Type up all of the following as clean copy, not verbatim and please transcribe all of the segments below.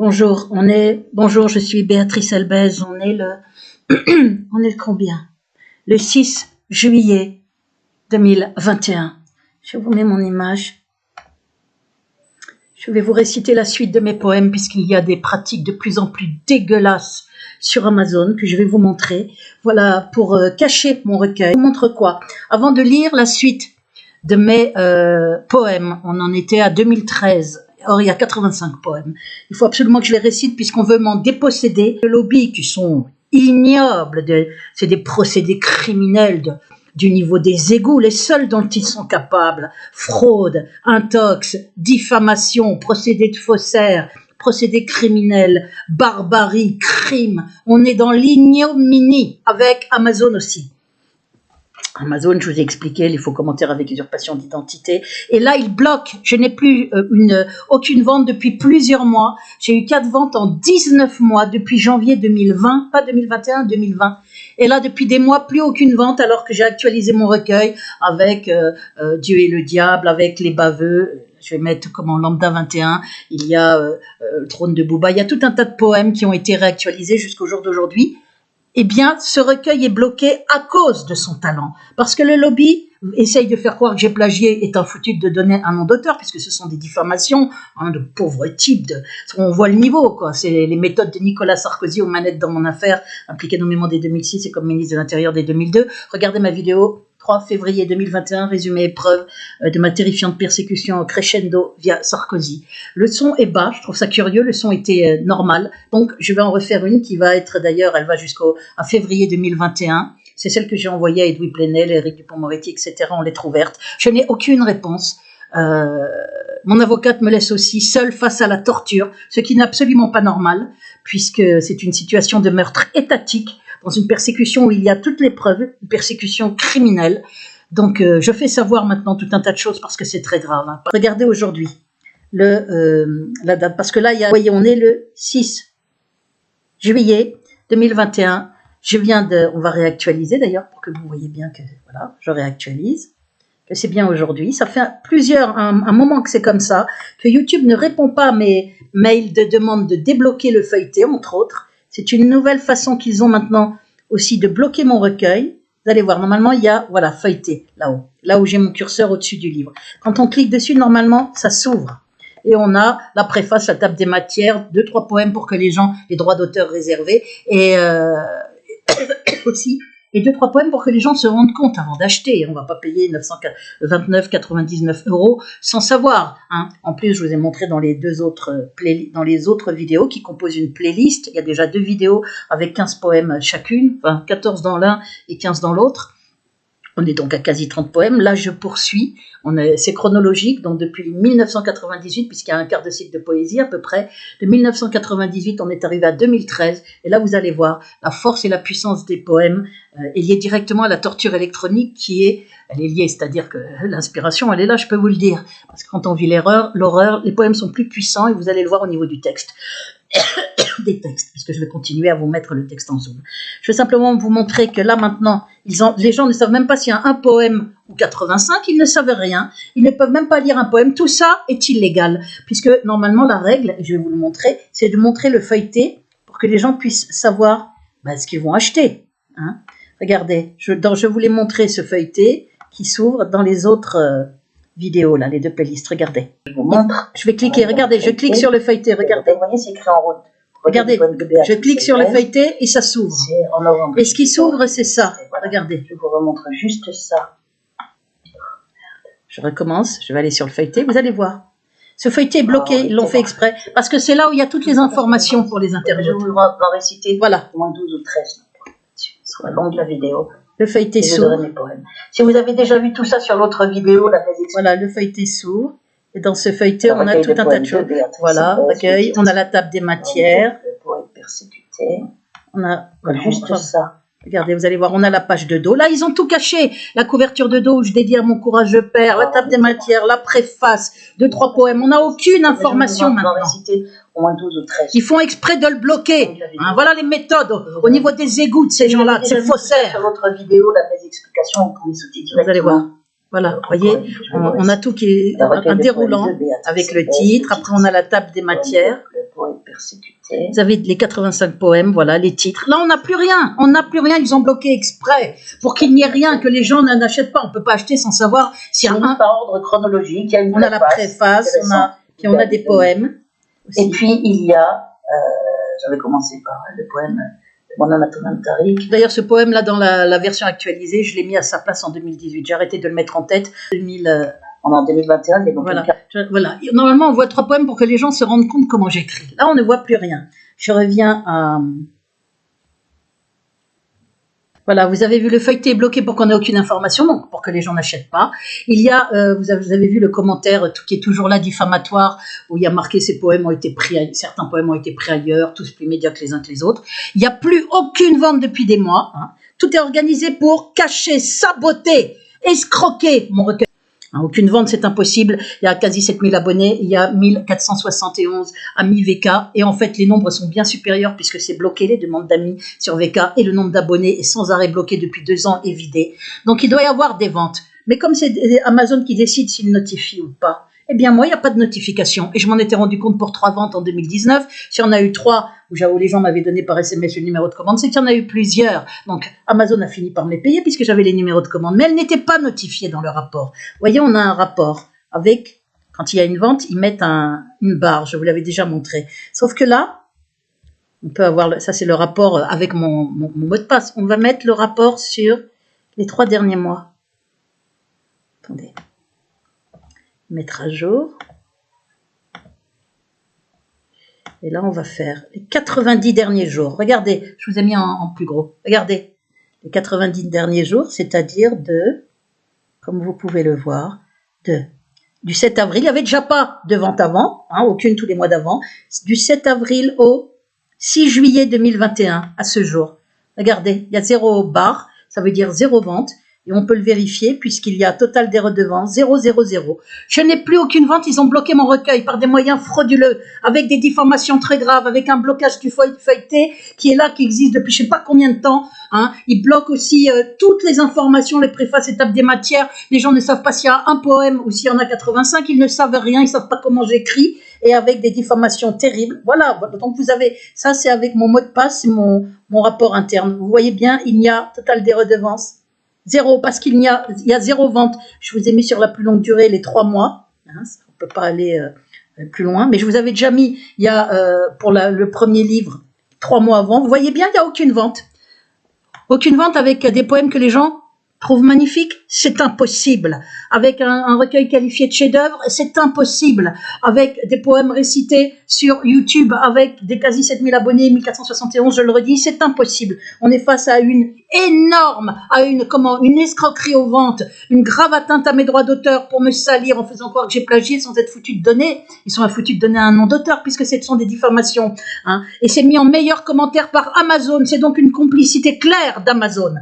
Bonjour, bonjour, je suis Béatrice Elbez, on est le combien? Le 6 juillet 2021. Je vous mets mon image. Je vais vous réciter la suite de mes poèmes puisqu'il y a des pratiques de plus en plus dégueulasses sur Amazon que je vais vous montrer. Voilà, pour cacher mon recueil. Je vous montre quoi? Avant de lire la suite de mes poèmes, on en était à 2013. Or, il y a 85 poèmes. Il faut absolument que je les récite puisqu'on veut m'en déposséder. Les lobbies qui sont ignobles, c'est des procédés criminels du niveau des égouts, les seuls dont ils sont capables. Fraude, intox, diffamation, procédés de faussaires, procédés criminels, barbarie, crime. On est dans l'ignominie avec Amazon aussi. Amazon, je vous ai expliqué, les faux commentaires avec usurpation d'identité. Et là, il bloque. Je n'ai plus aucune vente depuis plusieurs mois. J'ai eu 4 ventes en 19 mois depuis janvier 2020, pas 2021, 2020. Et là, depuis des mois, plus aucune vente alors que j'ai actualisé mon recueil avec Dieu et le diable, avec les baveux. Je vais mettre comme en lambda 21, il y a le trône de Bouba. Il y a tout un tas de poèmes qui ont été réactualisés jusqu'au jour d'aujourd'hui. Eh bien, ce recueil est bloqué à cause de son talent. Parce que le lobby essaye de faire croire que j'ai plagié, est un foutu de donner un nom d'auteur, puisque ce sont des diffamations, de pauvres types. On voit le niveau, quoi. C'est les méthodes de Nicolas Sarkozy aux manettes dans mon affaire, impliqué nommément dès 2006 et comme ministre de l'Intérieur dès 2002. Regardez ma vidéo 3 février 2021, résumé épreuve de ma terrifiante persécution crescendo via Sarkozy. Le son est bas, je trouve ça curieux, le son était normal, donc je vais en refaire une qui va être d'ailleurs, elle va jusqu'à février 2021. C'est celle que j'ai envoyée à Edoui Plenel, Éric Dupond-Moretti, etc. On les trouve vertes. Je n'ai aucune réponse. Mon avocate me laisse aussi seule face à la torture, ce qui n'est absolument pas normal, puisque c'est une situation de meurtre étatique, dans une persécution où il y a toutes les preuves, une persécution criminelle. Donc, je fais savoir maintenant tout un tas de choses parce que c'est très grave. Hein. Regardez aujourd'hui la date, parce que là, vous voyez, on est le 6 juillet 2021. On va réactualiser d'ailleurs pour que vous voyez bien que, voilà, je réactualise, que c'est bien aujourd'hui. Ça fait un moment que c'est comme ça, que YouTube ne répond pas à mes mails de demande de débloquer le feuilleté, entre autres. C'est une nouvelle façon qu'ils ont maintenant aussi de bloquer mon recueil. Vous allez voir, normalement, il y a, voilà, feuilleté, là-haut, là où j'ai mon curseur au-dessus du livre. Quand on clique dessus, normalement, ça s'ouvre. Et on a la préface, la table des matières, 2-3 poèmes pour que les droits d'auteur réservés, et aussi, et 2-3 poèmes pour que les gens se rendent compte avant d'acheter. On ne va pas payer 929,99 € sans savoir. Hein. En plus, je vous ai montré dans les autres vidéos qui composent une playlist. Il y a déjà 2 vidéos avec 15 poèmes chacune, enfin 14 dans l'un et 15 dans l'autre. On est donc à quasi 30 poèmes. Là, je poursuis. C'est chronologique, donc depuis 1998, puisqu'il y a un quart de cycle de poésie à peu près. De 1998, on est arrivé à 2013. Et là, vous allez voir, la force et la puissance des poèmes est liée directement à la torture électronique elle est liée, c'est-à-dire que l'inspiration, elle est là, je peux vous le dire. Parce que quand on vit l'horreur, les poèmes sont plus puissants et vous allez le voir au niveau du texte. Des textes, puisque je vais continuer à vous mettre le texte en zoom. Je vais simplement vous montrer que là maintenant, les gens ne savent même pas s'il y a un poème ou 85, ils ne savent rien, ils ne peuvent même pas lire un poème, tout ça est illégal, puisque normalement la règle, et je vais vous le montrer, c'est de montrer le feuilleté pour que les gens puissent savoir ce qu'ils vont acheter. Hein. Regardez, je voulais montrer ce feuilleté qui s'ouvre dans les autres vidéos, là, les 2 playlists, regardez. Je vous montre. Je vais cliquer, regardez, je clique sur le feuilleté, regardez. Vous voyez, c'est écrit en route. Regardez, je clique sur le feuilleté et ça s'ouvre. Et ce qui s'ouvre, c'est ça. Regardez. Je vous remontre juste ça. Je recommence, je vais aller sur le feuilleté, vous allez voir. Ce feuilleté est bloqué, ils l'ont fait exprès, parce que c'est là où il y a toutes les informations pour les internautes. Je vous en réciter voilà. Au moins 12 ou 13 sur la longue de la vidéo. Le feuilleté s'ouvre. Si vous avez déjà vu tout ça sur l'autre vidéo, voilà, le feuilleté s'ouvre. Et dans ce feuilleté, on a tout un tas de choses. Voilà, recueil, on a la table des matières. Le poète persécuté. On a juste ça. Regardez, vous allez voir, on a la page de dos. Là, ils ont tout caché. La couverture de dos où je dédie à mon courageux père, la table des matières, la préface, 2-3 poèmes. On n'a aucune information maintenant. Au moins 12 ou 13. Ils font exprès de le bloquer. Hein, voilà les méthodes au niveau des égouts de ces gens-là, de ces faussaires. Sur votre vidéo, la base explication, vous pouvez sauter directement. Vous allez voir. Voilà, vous voyez, on a tout qui est un déroulant avec le titre. Après, on a la table des matières. persécuté. Vous avez les 85 poèmes, voilà, les titres. Là, on n'a plus rien. On n'a plus rien. Ils ont bloqué exprès pour qu'il n'y ait rien, que les gens n'achètent pas. On ne peut pas acheter sans savoir s'il y a un... Par ordre chronologique. Il y a une on a la préface, puis on a des poèmes. Aussi. Et puis, il y a... j'avais commencé par le poème de Mon anatomie Tariq. D'ailleurs, ce poème-là, dans la version actualisée, je l'ai mis à sa place en 2018. J'ai arrêté de le mettre en tête. On est en 2021. Et donc voilà. Normalement, on voit 3 poèmes pour que les gens se rendent compte comment j'écris. Là, on ne voit plus rien. Je reviens à... Voilà, vous avez vu le feuilleté bloqué pour qu'on n'ait aucune information, donc pour que les gens n'achètent pas. Il y a, vous avez vu le commentaire qui est toujours là, diffamatoire, où il y a marqué ces poèmes ont été pris, certains poèmes ont été pris ailleurs, tous plus médiocres les uns que les autres. Il n'y a plus aucune vente depuis des mois. Hein. Tout est organisé pour cacher, saboter, escroquer mon recueil. Aucune vente, c'est impossible. Il y a quasi 7000 abonnés, il y a 1471 amis VK, et en fait, les nombres sont bien supérieurs puisque c'est bloqué, les demandes d'amis sur VK, et le nombre d'abonnés est sans arrêt bloqué depuis 2 ans et vidé. Donc, il doit y avoir des ventes. Mais comme c'est Amazon qui décide s'il notifie ou pas, eh bien, moi, il n'y a pas de notification. Et je m'en étais rendu compte pour 3 ventes en 2019. S'il y en a eu 3, où les gens m'avaient donné par SMS le numéro de commande, c'est qu'il y en a eu plusieurs. Donc, Amazon a fini par me les payer puisque j'avais les numéros de commande. Mais elles n'étaient pas notifiées dans le rapport. Vous voyez, on a un rapport avec, quand il y a une vente, ils mettent une barre. Je vous l'avais déjà montré. Sauf que là, on peut avoir, ça c'est le rapport avec mon mot de passe. On va mettre le rapport sur les 3 derniers mois. Attendez. Mettre à jour. Et là, on va faire les 90 derniers jours. Regardez, je vous ai mis en plus gros. Regardez, les 90 derniers jours, c'est-à-dire comme vous pouvez le voir, du 7 avril. Il n'y avait déjà pas de vente avant, hein, aucune tous les mois d'avant. Du 7 avril au 6 juillet 2021, à ce jour. Regardez, il y a 0 barre, ça veut dire 0 vente. Et on peut le vérifier puisqu'il y a total des redevances 000. Je n'ai plus aucune vente, ils ont bloqué mon recueil par des moyens frauduleux, avec des diffamations très graves, avec un blocage du feuilleté qui est là, qui existe depuis je ne sais pas combien de temps. Hein. Ils bloquent aussi toutes les informations, les préfaces, étapes des matières. Les gens ne savent pas s'il y a un poème ou s'il y en a 85, ils ne savent rien, ils ne savent pas comment j'écris, et avec des diffamations terribles. Voilà, donc vous avez, ça c'est avec mon mot de passe, c'est mon rapport interne. Vous voyez bien, il y a total des redevances. 0, parce qu'il y a 0 vente. Je vous ai mis sur la plus longue durée les 3 mois. Hein, on ne peut pas aller plus loin. Mais je vous avais déjà mis, il y a pour le premier livre, 3 mois avant. Vous voyez bien, il n'y a aucune vente. Aucune vente avec des poèmes que les gens trouvent magnifiques. C'est impossible. Avec un recueil qualifié de chef-d'œuvre, c'est impossible. Avec des poèmes récités sur YouTube, avec des quasi 7000 abonnés, 1471, je le redis, c'est impossible. On est face à une escroquerie aux ventes, une grave atteinte à mes droits d'auteur pour me salir en faisant croire que j'ai plagié sans être foutu de donner. Ils sont foutus de donner un nom d'auteur puisque ce sont des diffamations. Hein. Et c'est mis en meilleur commentaire par Amazon. C'est donc une complicité claire d'Amazon.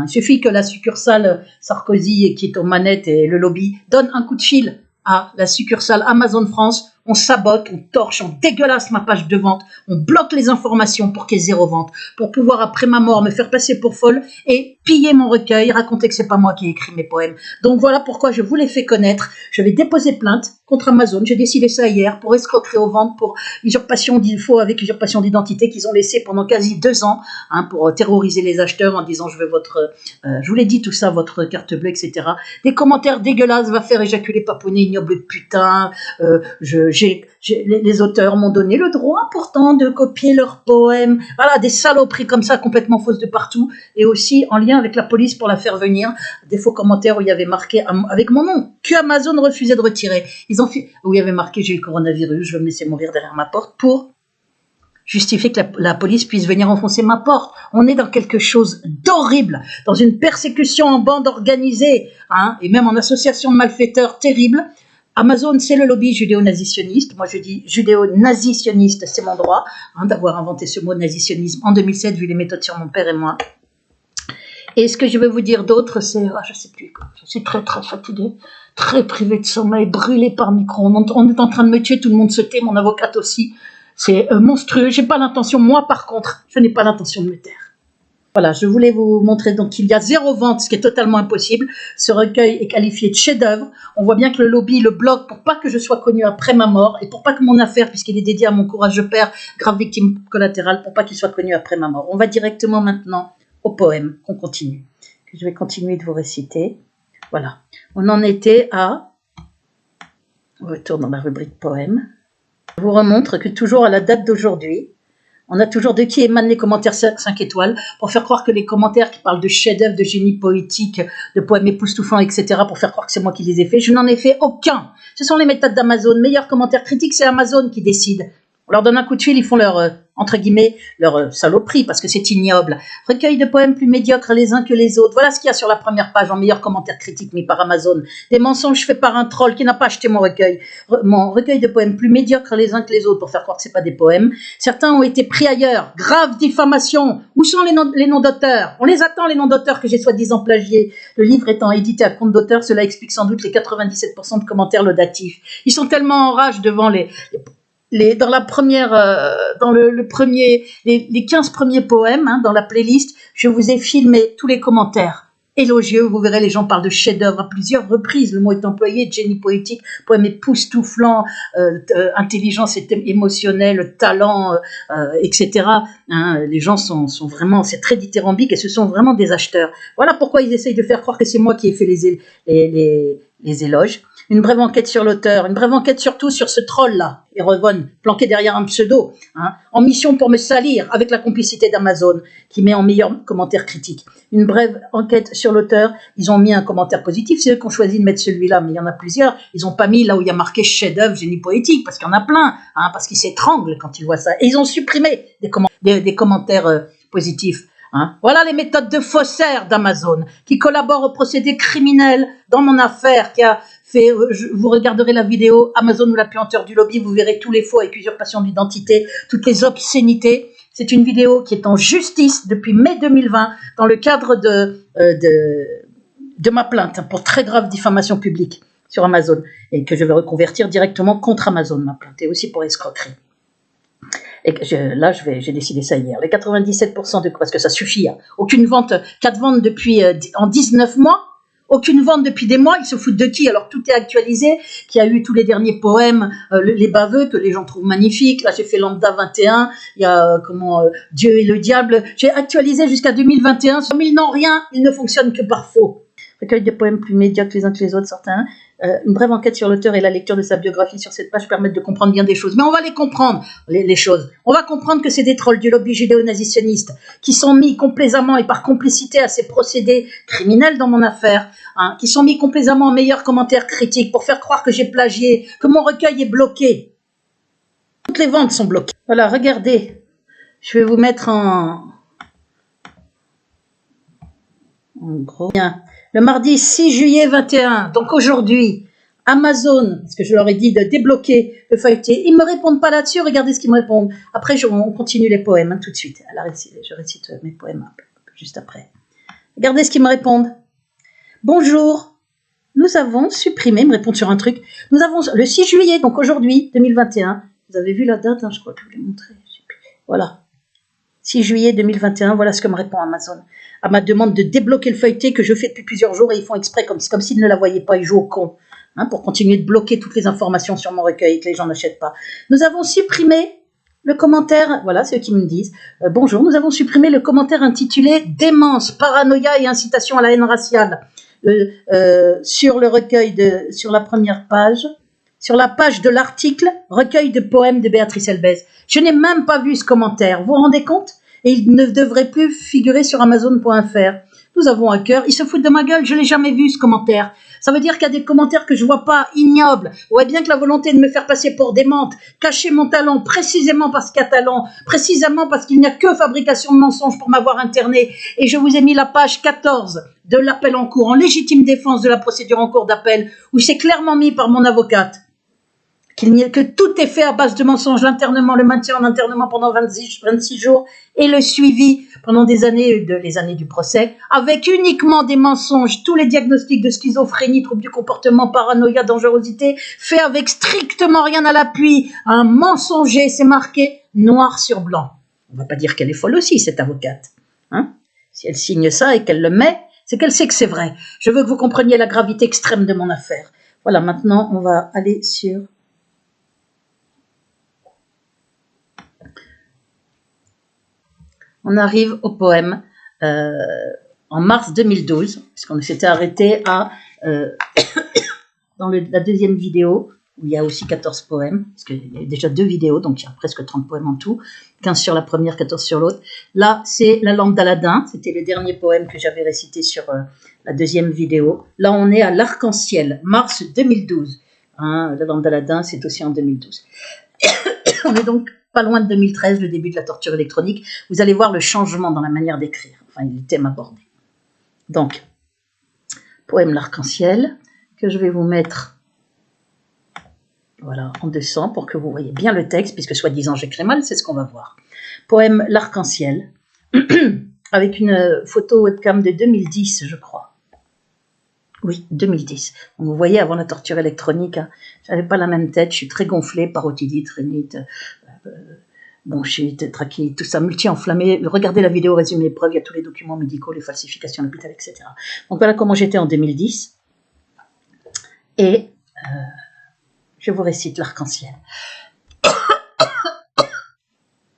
Il suffit que la succursale Sarkozy, qui est aux manettes, et le lobby, donne un coup de fil à la succursale Amazon France. On sabote, on torche, on dégueulasse ma page de vente, on bloque les informations pour qu'il y ait 0 vente, pour pouvoir après ma mort me faire passer pour folle et piller mon recueil, raconter que c'est pas moi qui ai écrit mes poèmes. Donc voilà pourquoi je vous les fais connaître. Je vais déposer plainte contre Amazon. J'ai décidé ça hier pour escroquerie aux ventes, pour usurpation d'infos avec usurpation d'identité qu'ils ont laissé pendant quasi 2 ans, hein, pour terroriser les acheteurs en disant je veux je vous l'ai dit tout ça, votre carte bleue, etc. Des commentaires dégueulasses, va faire éjaculer Papounet, ignoble putain, les auteurs m'ont donné le droit pourtant de copier leurs poèmes. Voilà, des saloperies comme ça, complètement fausses de partout. Et aussi en lien avec la police pour la faire venir. Des faux commentaires où il y avait marqué avec mon nom, que Amazon refusait de retirer. Où il y avait marqué j'ai le coronavirus, je vais me laisser mourir derrière ma porte pour justifier que la police puisse venir enfoncer ma porte. On est dans quelque chose d'horrible, dans une persécution en bande organisée, hein, et même en association de malfaiteurs terrible. Amazon, c'est le lobby judéo-nazitionniste. Moi, je dis judéo-nazitionniste, c'est mon droit, hein, d'avoir inventé ce mot nazitionnisme en 2007, vu les méthodes sur mon père et moi. Et ce que je vais vous dire d'autre, c'est, je sais plus, je suis très très fatiguée, très privée de sommeil, brûlée par micro-ondes. On est en train de me tuer, tout le monde se tait, mon avocate aussi. C'est monstrueux. J'ai pas l'intention, moi par contre, je n'ai pas l'intention de me taire. Voilà, je voulais vous montrer donc qu'il y a 0 vente, ce qui est totalement impossible. Ce recueil est qualifié de chef-d'œuvre. On voit bien que le lobby le bloque pour pas que je sois connue après ma mort et pour pas que mon affaire, puisqu'il est dédié à mon courageux père, grave victime collatérale, pour pas qu'il soit connu après ma mort. On va directement maintenant au poème qu'on continue. Je vais continuer de vous réciter. Voilà, on en était à... On retourne dans la rubrique poème. Je vous remontre que toujours à la date d'aujourd'hui, on a toujours de qui émanent les commentaires 5 étoiles pour faire croire que les commentaires qui parlent de chefs-d'œuvre, de génie poétique, de poèmes époustouflants, etc., pour faire croire que c'est moi qui les ai faits. Je n'en ai fait aucun. Ce sont les méthodes d'Amazon. Meilleurs commentaires critiques, c'est Amazon qui décide. On leur donne un coup de fil, ils font leur, entre guillemets, leur saloperie, parce que c'est ignoble. Recueil de poèmes plus médiocres les uns que les autres. Voilà ce qu'il y a sur la première page en meilleurs commentaires critiques mis par Amazon. Des mensonges faits par un troll qui n'a pas acheté mon recueil. Mon recueil de poèmes plus médiocres les uns que les autres, pour faire croire que c'est pas des poèmes. Certains ont été pris ailleurs. Grave diffamation. Où sont les noms d'auteurs? On les attend, les noms d'auteurs que j'ai soi-disant plagiés. Le livre étant édité à compte d'auteur, cela explique sans doute les 97% de commentaires laudatifs. Ils sont tellement en rage devant dans la première, dans le premier, les 15 premiers poèmes, hein, dans la playlist, je vous ai filmé tous les commentaires élogieux. Vous verrez, les gens parlent de chef-d'œuvre à plusieurs reprises. Le mot est employé, génie poétique, poème époustouflant, intelligence émotionnelle, talent, etc. Hein, les gens sont vraiment, c'est très dithyrambique et ce sont vraiment des acheteurs. Voilà pourquoi ils essayent de faire croire que c'est moi qui ai fait les éloges. Une brève enquête sur l'auteur, une brève enquête surtout sur ce troll-là, Erevon, planqué derrière un pseudo, hein, en mission pour me salir avec la complicité d'Amazon, qui met en meilleur commentaire critique. Une brève enquête sur l'auteur, ils ont mis un commentaire positif, c'est eux qui ont choisi de mettre celui-là, mais il y en a plusieurs, ils n'ont pas mis là où il y a marqué chef-d'œuvre, génie poétique, parce qu'il y en a plein, hein, parce qu'ils s'étranglent quand ils voient ça, et ils ont supprimé des commentaires positifs. Hein. Voilà les méthodes de faussaires d'Amazon, qui collaborent au procédé criminel dans mon affaire, qui a fait, vous regarderez la vidéo Amazon ou la puanteur du lobby, vous verrez tous les faux avec usurpation d'identité, toutes les obscénités. C'est une vidéo qui est en justice depuis mai 2020 dans le cadre de ma plainte pour très grave diffamation publique sur Amazon et que je vais reconvertir directement contre Amazon, ma plainte, et aussi pour escroquerie. Et j'ai décidé ça hier. Les 97% parce que ça suffit. Hein. Aucune vente, 4 ventes depuis en 19 mois. Aucune vente depuis des mois. Ils se foutent de qui? Alors tout est actualisé. Qu'il y a eu tous les derniers poèmes, les baveux que les gens trouvent magnifiques. Là j'ai fait Lambda 21. Il y a Dieu et le diable. J'ai actualisé jusqu'à 2021. Comme ils n'ont rien, ils ne fonctionnent que par faux. Recueil de poèmes plus médiocres les uns que les autres, certains. Une brève enquête sur l'auteur et la lecture de sa biographie sur cette page permettent de comprendre bien des choses. Mais on va les comprendre, les choses. On va comprendre que c'est des trolls du lobby judéo-nazis-sioniste qui sont mis complaisamment et par complicité à ces procédés criminels dans mon affaire, hein, qui sont mis complaisamment en meilleurs commentaires critiques pour faire croire que j'ai plagié, que mon recueil est bloqué. Toutes les ventes sont bloquées. Voilà, regardez. Je vais vous mettre en gros. Bien. Le mardi 6 juillet 21, donc aujourd'hui, Amazon, parce que je leur ai dit de débloquer le feuilleté, ils ne me répondent pas là-dessus, regardez ce qu'ils me répondent. Après, on continue les poèmes, hein, tout de suite. Alors, je récite mes poèmes juste après. Regardez ce qu'ils me répondent. Bonjour, nous avons supprimé, ils me répondent sur un truc, nous avons, le 6 juillet, donc aujourd'hui, 2021, vous avez vu la date, hein, je crois que je vous l'ai montré. Voilà. 6 juillet 2021, voilà ce que me répond Amazon. À ma demande de débloquer le feuilleté que je fais depuis plusieurs jours et ils font exprès comme s'ils ne la voyaient pas, ils jouent au con, hein, pour continuer de bloquer toutes les informations sur mon recueil et que les gens n'achètent pas. Nous avons supprimé le commentaire, voilà, c'est eux qui me disent, bonjour, nous avons supprimé le commentaire intitulé « Démence, paranoïa et incitation à la haine raciale » sur le recueil, sur la première page, sur la page de l'article « Recueil de poèmes de Béatrice Elbez ». Je n'ai même pas vu ce commentaire, vous vous rendez compte? Et il ne devrait plus figurer sur Amazon.fr. Nous avons un cœur, ils se foutent de ma gueule, je ne l'ai jamais vu ce commentaire. Ça veut dire qu'il y a des commentaires que je ne vois pas, ignobles. Ouais, bien que la volonté de me faire passer pour démente, cacher mon talent, précisément parce qu'il y a talent, précisément parce qu'il n'y a que fabrication de mensonges pour m'avoir interné. Et je vous ai mis la page 14 de l'appel en cours, en légitime défense de la procédure en cours d'appel, où c'est clairement mis par mon avocate que tout est fait à base de mensonges, l'internement, le maintien en internement pendant 26 jours et le suivi pendant les années du procès, avec uniquement des mensonges, tous les diagnostics de schizophrénie, troubles du comportement, paranoïa, dangerosité, faits avec strictement rien à l'appui, un mensonger, c'est marqué noir sur blanc. On ne va pas dire qu'elle est folle aussi, cette avocate. Hein? Si elle signe ça et qu'elle le met, c'est qu'elle sait que c'est vrai. Je veux que vous compreniez la gravité extrême de mon affaire. Voilà, maintenant, on va aller sur... On arrive au poème en mars 2012, puisqu'on s'était arrêté à... dans la deuxième vidéo, où il y a aussi 14 poèmes, parce qu'il y a déjà 2 vidéos, donc il y a presque 30 poèmes en tout, 15 sur la première, 14 sur l'autre. Là, c'est la lampe d'Aladin, c'était le dernier poème que j'avais récité sur la deuxième vidéo. Là, on est à l'arc-en-ciel, mars 2012. Hein, la lampe d'Aladin, c'est aussi en 2012. On est donc pas loin de 2013, le début de la torture électronique. Vous allez voir le changement dans la manière d'écrire, enfin, les thèmes abordés. Donc, poème l'arc-en-ciel, que je vais vous mettre voilà, en dessous pour que vous voyez bien le texte, puisque soi-disant j'écris mal, c'est ce qu'on va voir. Poème l'arc-en-ciel, avec une photo webcam de 2010, je crois. Oui, 2010. Donc vous voyez, avant la torture électronique, hein, j'avais pas la même tête, je suis très gonflée, parotidite, rhinite, bronchite, trachéite, tout ça, multi-enflammé. Regardez la vidéo résumé épreuve, il y a tous les documents médicaux, les falsifications à l'hôpital, etc. Donc voilà comment j'étais en 2010. Et je vous récite l'arc-en-ciel.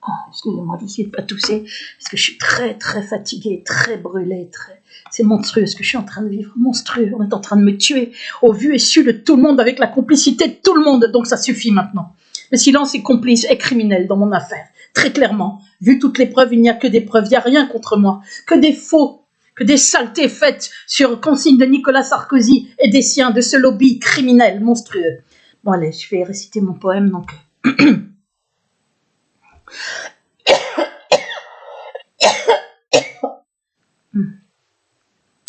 Oh, excusez-moi, j'essaie de pas tousser, parce que je suis très, très fatiguée, très brûlée, très... C'est monstrueux ce que je suis en train de vivre, monstrueux. On est en train de me tuer au vu et su de tout le monde, avec la complicité de tout le monde. Donc ça suffit maintenant. Le silence est complice et criminel dans mon affaire, très clairement. Vu toutes les preuves, il n'y a que des preuves, il n'y a rien contre moi, que des faux, que des saletés faites sur consigne de Nicolas Sarkozy et des siens de ce lobby criminel monstrueux. Bon allez, je vais réciter mon poème donc...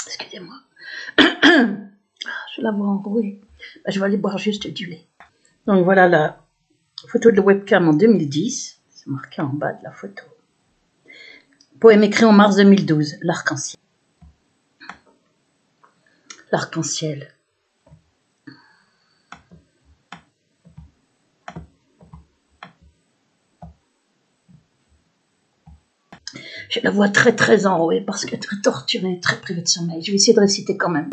Excusez-moi. Je la vois enrouée. Je vais aller boire juste du lait. Donc voilà la photo de la webcam en 2010. C'est marqué en bas de la photo. Poème écrit en mars 2012. L'arc-en-ciel. L'arc-en-ciel. Je la vois très très enrouée parce qu'elle est très torturée, très privée de sommeil. Je vais essayer de réciter quand même.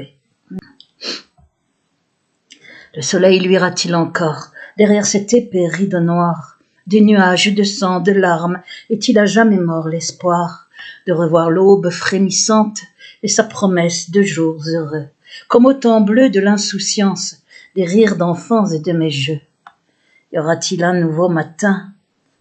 Le soleil luira-t-il encore derrière cet épais rideau noir? Des nuages de sang, de larmes, est-il à jamais mort l'espoir de revoir l'aube frémissante et sa promesse de jours heureux, comme au temps bleu de l'insouciance, des rires d'enfants et de mes jeux? Y aura-t-il un nouveau matin,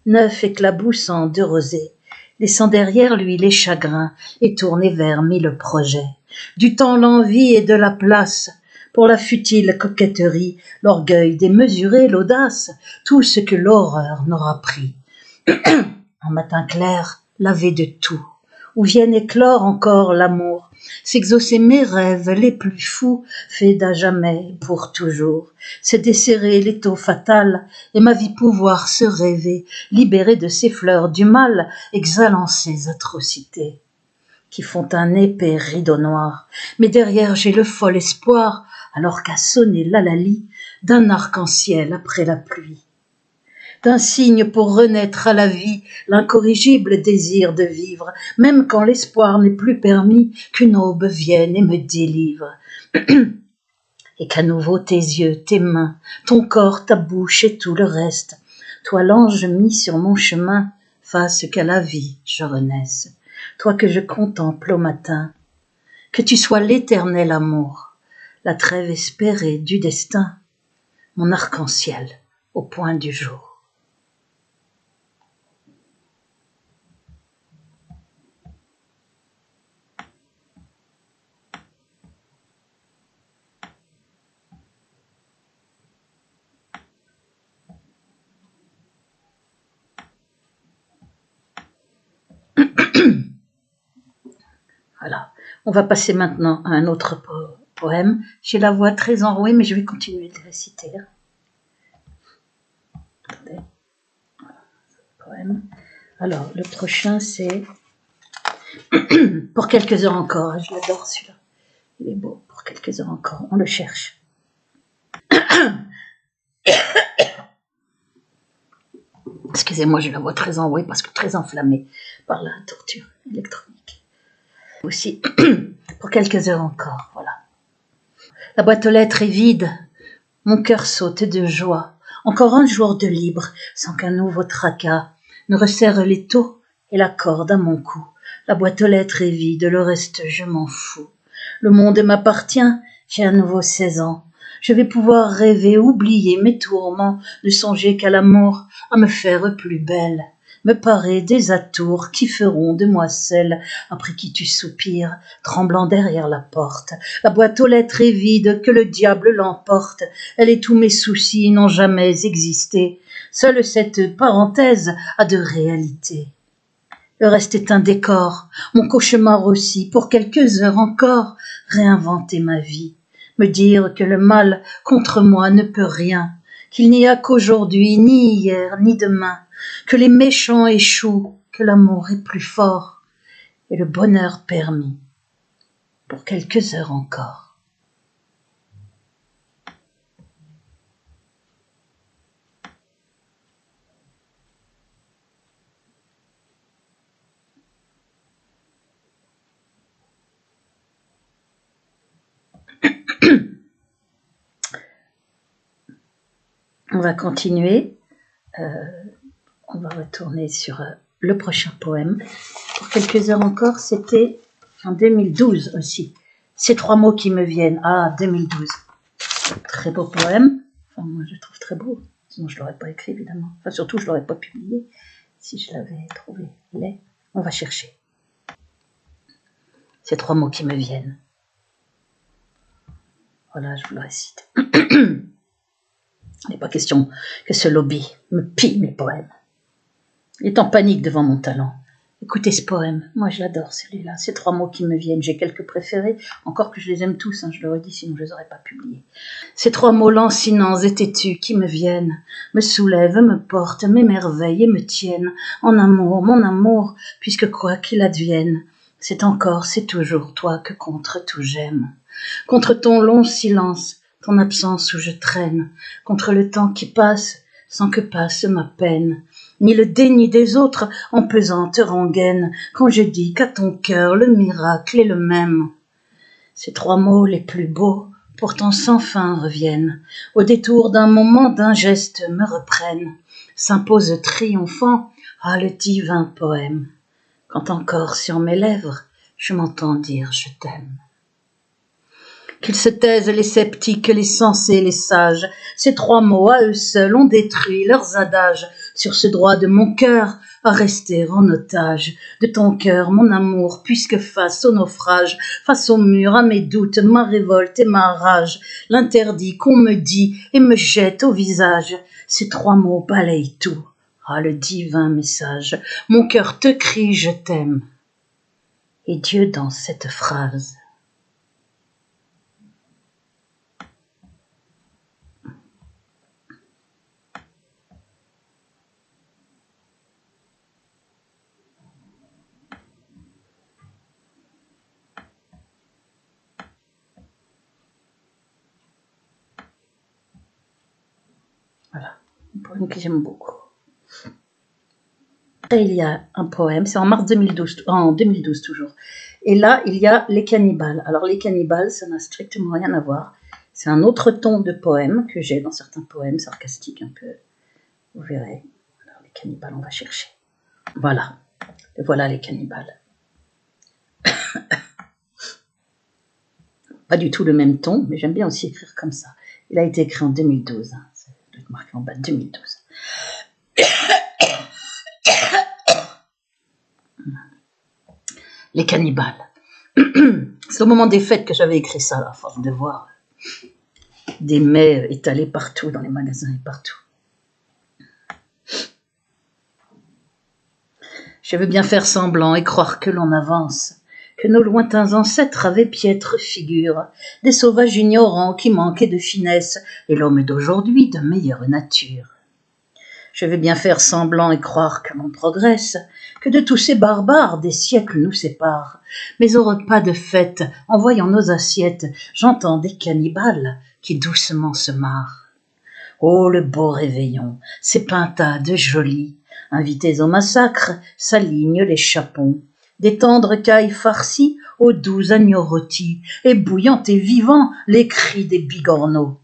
neuf éclaboussant de rosée, laissant derrière lui les chagrins et tourné vers mille projets, du temps l'envie et de la place, pour la futile coquetterie, l'orgueil démesuré, l'audace, tout ce que l'horreur n'aura pris. Un matin clair, lavé de tout, où viennent éclore encore l'amour, s'exaucer mes rêves les plus fous, faits d'à jamais pour toujours, se desserrer l'étau fatal, et ma vie pouvoir se rêver, libérée de ces fleurs du mal, exhalant ces atrocités qui font un épais rideau noir. Mais derrière j'ai le fol espoir, alors qu'a sonné l'hallali, d'un arc-en-ciel après la pluie, d'un signe pour renaître à la vie, l'incorrigible désir de vivre, même quand l'espoir n'est plus permis, qu'une aube vienne et me délivre. Et qu'à nouveau tes yeux, tes mains, ton corps, ta bouche et tout le reste, toi l'ange mis sur mon chemin, fasse qu'à la vie je renaisse. Toi que je contemple au matin, que tu sois l'éternel amour, la trêve espérée du destin, mon arc-en-ciel au point du jour. Voilà. On va passer maintenant à un autre poème. J'ai la voix très enrouée, mais je vais continuer de réciter. Attendez. Voilà. Poème. Alors, le prochain, c'est Pour quelques heures encore. Je l'adore, celui-là. Il est beau. Pour quelques heures encore. On le cherche. Excusez-moi, j'ai la voix très enrouée parce que très enflammée par la torture électronique. Aussi, pour quelques heures encore, voilà. La boîte aux lettres est vide, mon cœur saute de joie. Encore un jour de libre, sans qu'un nouveau tracas ne resserre l'étau et la corde à mon cou. La boîte aux lettres est vide, le reste je m'en fous. Le monde m'appartient, j'ai à nouveau 16 ans. Je vais pouvoir rêver, oublier mes tourments, ne songer qu'à l'amour, à me faire plus belle, me parer des atours qui feront de moi celle après qui tu soupires, tremblant derrière la porte. La boîte aux lettres est vide, que le diable l'emporte. Elle et tous mes soucis n'ont jamais existé. Seule cette parenthèse a de réalité. Le reste est un décor, mon cauchemar aussi, pour quelques heures encore, réinventer ma vie. Me dire que le mal contre moi ne peut rien, qu'il n'y a qu'aujourd'hui, ni hier, ni demain, que les méchants échouent, que l'amour est plus fort, et le bonheur permis, pour quelques heures encore. On va continuer, on va retourner sur le prochain poème. Pour quelques heures encore, c'était en 2012 aussi. Ces 3 mots qui me viennent. Ah, 2012. Très beau poème. Enfin, moi, je le trouve très beau. Sinon, je ne l'aurais pas écrit, évidemment. Enfin, surtout, je ne l'aurais pas publié si je l'avais trouvé laid. On va chercher. Ces 3 mots qui me viennent. Voilà, je vous le récite. Il n'est pas question que ce lobby me pille mes poèmes. Il est en panique devant mon talent. Écoutez ce poème, moi je l'adore celui-là, ces 3 mots qui me viennent, j'ai quelques préférés, encore que je les aime tous, je le redis, sinon je les aurais pas publiés. Ces 3 mots lancinants et têtus qui me viennent, me soulèvent, me portent, m'émerveillent et me tiennent, en amour, mon amour, puisque quoi qu'il advienne, c'est encore, c'est toujours toi que contre tout j'aime. Contre ton long silence, ton absence où je traîne, contre le temps qui passe, sans que passe ma peine, ni le déni des autres en pesante rengaine, quand je dis qu'à ton cœur le miracle est le même. Ces 3 mots les plus beaux, pourtant sans fin reviennent, au détour d'un moment, d'un geste me reprennent, s'imposent triomphant, ah le divin poème, quand encore sur mes lèvres je m'entends dire je t'aime. Qu'ils se taisent les sceptiques, les sensés, les sages, ces 3 mots à eux seuls ont détruit leurs adages sur ce droit de mon cœur à rester en otage de ton cœur, mon amour, puisque face au naufrage, face au mur, à mes doutes, ma révolte et ma rage, l'interdit qu'on me dit et me jette au visage, ces 3 mots balayent tout. Ah, le divin message, mon cœur te crie je t'aime. Et Dieu dans cette phrase. Voilà, un poème que j'aime beaucoup. Après, il y a un poème, c'est en mars 2012, en 2012 toujours. Et là, il y a Les Cannibales. Alors, Les Cannibales, ça n'a strictement rien à voir. C'est un autre ton de poème que j'ai dans certains poèmes sarcastiques un peu. Vous verrez. Alors, Les Cannibales, on va chercher. Voilà. Et voilà Les Cannibales. Pas du tout le même ton, mais j'aime bien aussi écrire comme ça. Il a été écrit en 2012. Ça doit être marqué en bas, 2012. Les Cannibales. C'est au moment des fêtes que j'avais écrit ça, à force de voir des mets étalés partout, dans les magasins et partout. Je veux bien faire semblant et croire que l'on avance, que nos lointains ancêtres avaient piètre figure, des sauvages ignorants qui manquaient de finesse, et l'homme d'aujourd'hui de meilleure nature. Je veux bien faire semblant et croire que l'on progresse, que de tous ces barbares des siècles nous séparent. Mais au repas de fête, en voyant nos assiettes, j'entends des cannibales qui doucement se marrent. Oh, le beau réveillon, ces pintades jolies, invités au massacre, s'alignent les chapons. Des tendres cailles farcies aux doux agneaux rôtis, et bouillant et vivant les cris des bigorneaux.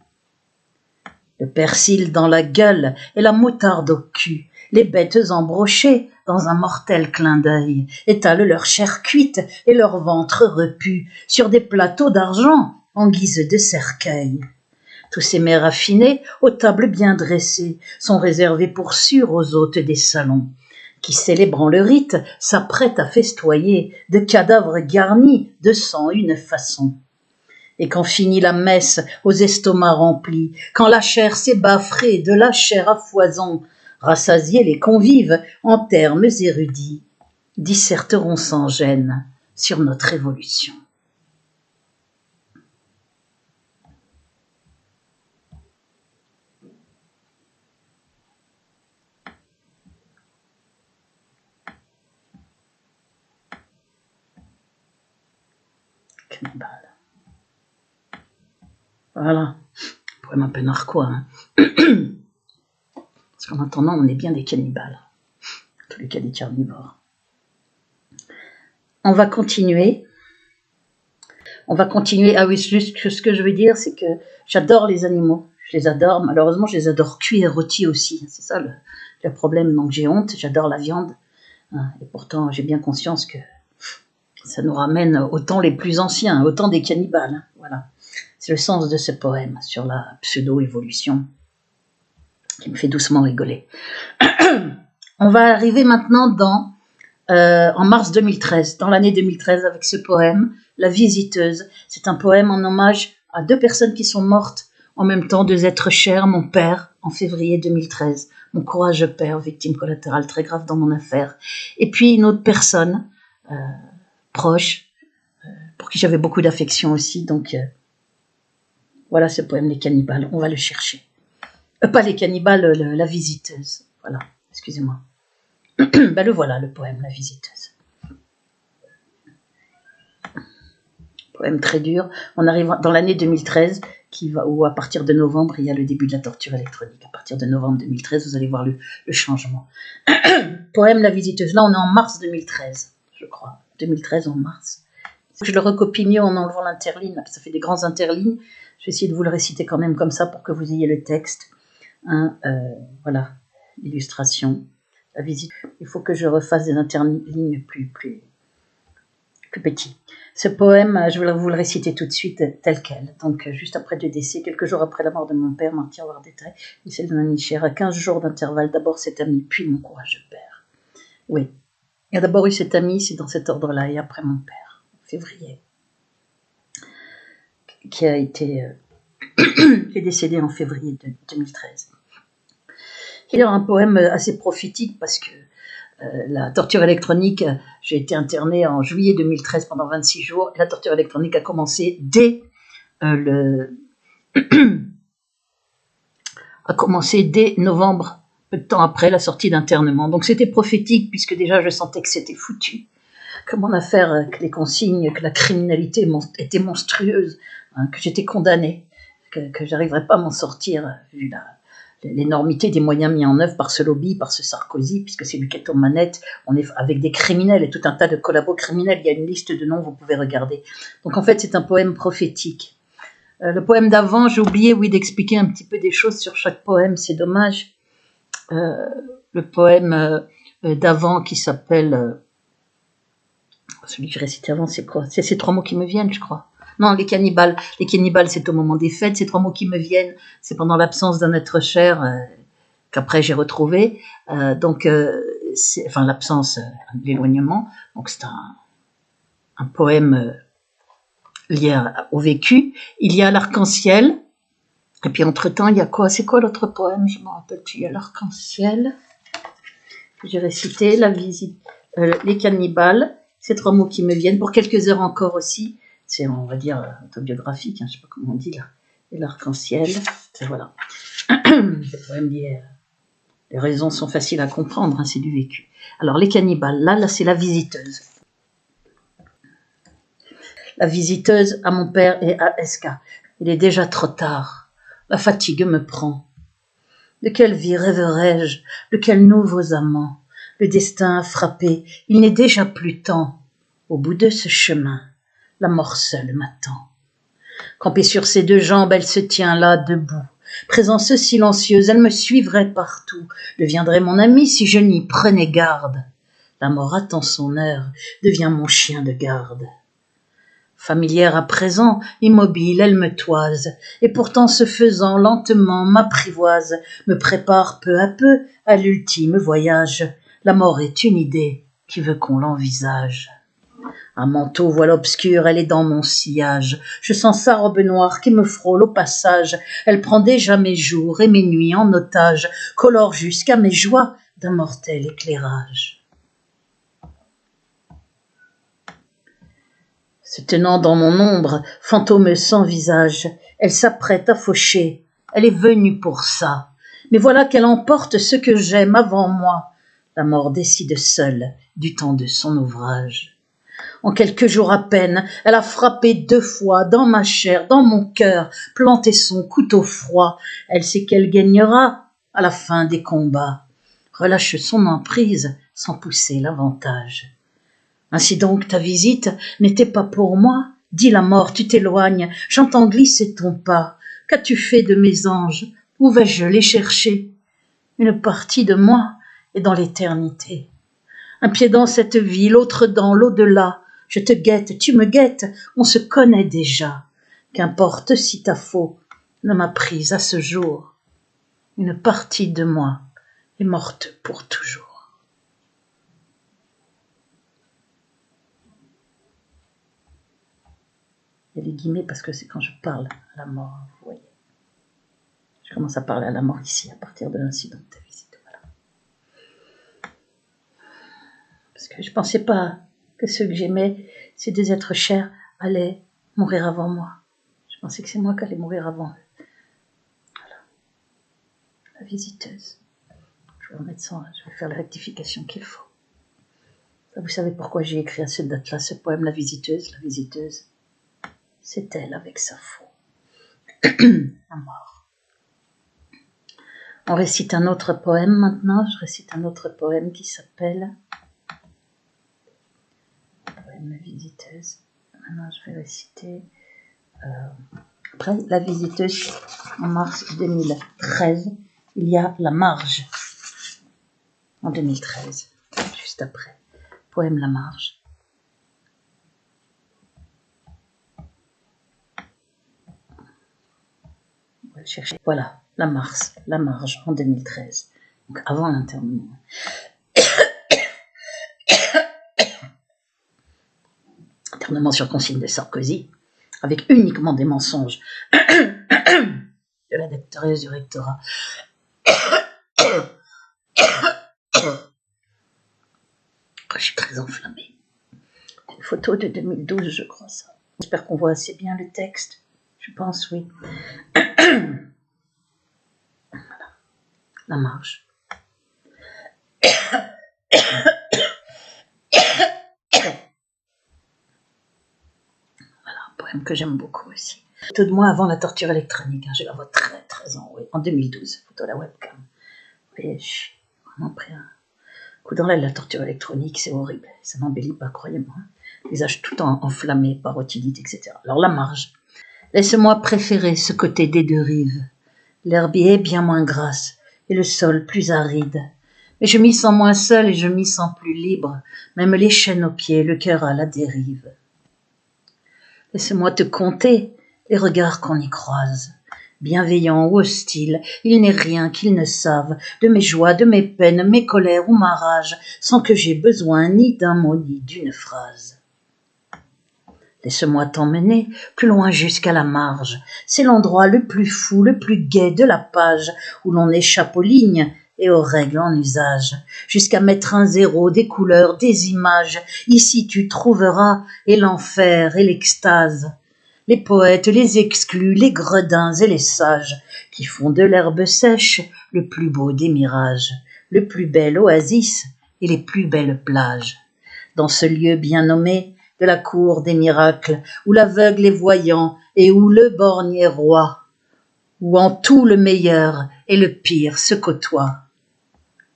Le persil dans la gueule et la moutarde au cul, les bêtes embrochées dans un mortel clin d'œil étalent leur chair cuite et leur ventre repu sur des plateaux d'argent en guise de cercueil. Tous ces mets raffinés, aux tables bien dressées, sont réservés pour sûr aux hôtes des salons, qui, célébrant le rite, s'apprêtent à festoyer de cadavres garnis de 101 façons. Et quand finit la messe aux estomacs remplis, quand la chair s'ébafferait de la chair à foison, rassasiés les convives en termes érudits, disserteront sans gêne sur notre évolution. Cannibale. Voilà, poème un peu narquois. Hein. Parce qu'en attendant, on est bien des cannibales. En tous les cas, des carnivores. On va continuer. Ah oui, juste ce que je veux dire, c'est que j'adore les animaux. Je les adore. Malheureusement, je les adore cuits et rôtis aussi. C'est ça le problème. Donc j'ai honte. J'adore la viande. Et pourtant, j'ai bien conscience que ça nous ramène autant les plus anciens, autant des cannibales. Voilà. C'est le sens de ce poème sur la pseudo-évolution qui me fait doucement rigoler. On va arriver maintenant en mars 2013, dans l'année 2013, avec ce poème, La Visiteuse. C'est un poème en hommage à 2 personnes qui sont mortes en même temps, 2 êtres chers, mon père, en février 2013, mon courageux père, victime collatérale très grave dans mon affaire, et puis une autre personne proche, pour qui j'avais beaucoup d'affection aussi, donc voilà ce poème, Les Cannibales, on va le chercher. Pas les cannibales, la visiteuse, voilà, excusez-moi. Ben le voilà, le poème, La Visiteuse. Poème très dur. On arrive dans l'année 2013, où à partir de novembre, il y a le début de la torture électronique. À partir de novembre 2013, vous allez voir le changement. Poème La Visiteuse. Là, on est en mars 2013, je crois. 2013 en mars. Je le recopigne en enlevant l'interligne. Ça fait des grands interlignes. Je vais essayer de vous le réciter quand même comme ça pour que vous ayez le texte. Voilà, l'illustration. La visite. Il faut que je refasse des interlignes plus petits. Ce poème, je vais vous le réciter tout de suite tel quel. Donc, juste après le décès, quelques jours après la mort de mon père, Martin avoir détail, et celle de ma chère, à 15 jours d'intervalle, d'abord cet ami, puis mon courageux père. Oui, il y a d'abord eu cet ami, c'est dans cet ordre-là, et après mon père, en février, qui est décédé en février 2013. Il y a un poème assez prophétique parce que la torture électronique, j'ai été internée en juillet 2013 pendant 26 jours, et la torture électronique a commencé dès novembre, peu de temps après la sortie d'internement. Donc c'était prophétique puisque déjà je sentais que c'était foutu, que mon affaire, que les consignes, que la criminalité était monstrueuse, que j'étais condamnée, que j'arriverais pas à m'en sortir vu l'énormité des moyens mis en œuvre par ce lobby, par ce Sarkozy, puisque c'est lui qui est aux manettes, on est avec des criminels et tout un tas de collabos criminels, il y a une liste de noms, vous pouvez regarder. Donc en fait, c'est un poème prophétique. Le poème d'avant, j'ai oublié, oui, d'expliquer un petit peu des choses sur chaque poème, c'est dommage. Le poème d'avant qui s'appelle... celui que j'ai récité avant, c'est quoi? C'est ces 3 mots qui me viennent, je crois. Non, les cannibales. Les cannibales, c'est au moment des fêtes. Ces 3 mots qui me viennent, c'est pendant l'absence d'un être cher qu'après j'ai retrouvé. L'absence, l'éloignement. Donc c'est un poème lié au vécu. Il y a l'arc-en-ciel. Et puis entre-temps, il y a quoi? C'est quoi l'autre poème? Je m'en rappelle plus. Il y a l'arc-en-ciel que j'ai récité, la visite, les cannibales. Ces 3 mots qui me viennent. Pour quelques heures encore aussi. C'est, on va dire, autobiographique, je ne sais pas comment on dit là. Et l'arc-en-ciel, et voilà. C'est poème lié. Les raisons sont faciles à comprendre, c'est du vécu. Alors, les cannibales, là c'est la visiteuse. La visiteuse à mon père et à SK. Il est déjà trop tard. La fatigue me prend. De quelle vie rêverais-je? De quels nouveaux amants? Le destin a frappé. Il n'est déjà plus temps. Au bout de ce chemin, la mort seule m'attend. Campée sur ses deux jambes, elle se tient là, debout. Présence silencieuse, elle me suivrait partout, deviendrait mon amie si je n'y prenais garde. La mort attend son heure, devient mon chien de garde. Familière à présent, immobile, elle me toise, et pourtant ce faisant, lentement m'apprivoise, me prépare peu à peu à l'ultime voyage. La mort est une idée qui veut qu'on l'envisage. Un manteau voile obscur, elle est dans mon sillage. Je sens sa robe noire qui me frôle au passage. Elle prend déjà mes jours et mes nuits en otage, colore jusqu'à mes joies d'un mortel éclairage. Se tenant dans mon ombre, fantôme sans visage, elle s'apprête à faucher. Elle est venue pour ça. Mais voilà qu'elle emporte ce que j'aime avant moi. La mort décide seule du temps de son ouvrage. En quelques jours à peine, elle a frappé 2 fois dans ma chair, dans mon cœur, planté son couteau froid. Elle sait qu'elle gagnera à la fin des combats. Relâche son emprise sans pousser l'avantage. Ainsi donc ta visite n'était pas pour moi. Dis la mort, tu t'éloignes, j'entends glisser ton pas. Qu'as-tu fait de mes anges? Où vais-je les chercher? Une partie de moi est dans l'éternité. Un pied dans cette vie, l'autre dans l'au-delà. Je te guette, tu me guettes, on se connaît déjà. Qu'importe si ta faux ne m'a prise à ce jour. Une partie de moi est morte pour toujours. Il y a des guillemets parce que c'est quand je parle à la mort, vous voyez. Je commence à parler à la mort ici à partir de l'incident de ta visite. Voilà. Parce que je ne pensais pas que ceux que j'aimais, ces 2 êtres chers, allaient mourir avant moi. Je pensais que c'est moi qui allais mourir avant eux. Voilà. La visiteuse. Je vais remettre ça, je vais faire la rectification qu'il faut. Vous savez pourquoi j'ai écrit à cette date-là ce poème, La visiteuse. La visiteuse, c'est elle avec sa faux. La mort. On récite un autre poème maintenant. Je récite un autre poème qui s'appelle La visiteuse. Maintenant, je vais réciter après La visiteuse. En mars 2013, il y a La marge. En 2013, juste après. Poème La marge. On va le chercher. Voilà, La marge en 2013. Donc avant l'internement. Internement sur consigne de Sarkozy, avec uniquement des mensonges de la docteuse du rectorat. Je suis très enflammée. Une photo de 2012, je crois ça. J'espère qu'on voit assez bien le texte. Je pense, oui. Voilà. La marge. Voilà, un poème que j'aime beaucoup aussi. Photo de moi avant la torture électronique. J'ai la voix très très en 2012. Photo à la webcam. Et je suis vraiment pris un coup dans l'aile. La torture électronique, c'est horrible. Ça n'embellit pas, croyez-moi. Visage tout enflammé par otite, etc. Alors la marge. Laisse-moi préférer ce côté des 2 rives. L'herbier est bien moins grasse et le sol plus aride. Mais je m'y sens moins seule et je m'y sens plus libre. Même les chaînes aux pieds, le cœur à la dérive. Laisse-moi te conter les regards qu'on y croise. Bienveillants ou hostiles, il n'est rien qu'ils ne savent de mes joies, de mes peines, mes colères ou ma rage, sans que j'aie besoin ni d'un mot ni d'une phrase. Laisse-moi t'emmener plus loin jusqu'à la marge. C'est l'endroit le plus fou, le plus gai de la page, où l'on échappe aux lignes et aux règles en usage, jusqu'à mettre un zéro, des couleurs, des images. Ici tu trouveras et l'enfer et l'extase. Les poètes, les exclus, les gredins et les sages, qui font de l'herbe sèche le plus beau des mirages, le plus bel oasis et les plus belles plages. Dans ce lieu bien nommé, de la cour des miracles, où l'aveugle est voyant et où le borgne est roi, où en tout le meilleur et le pire se côtoient,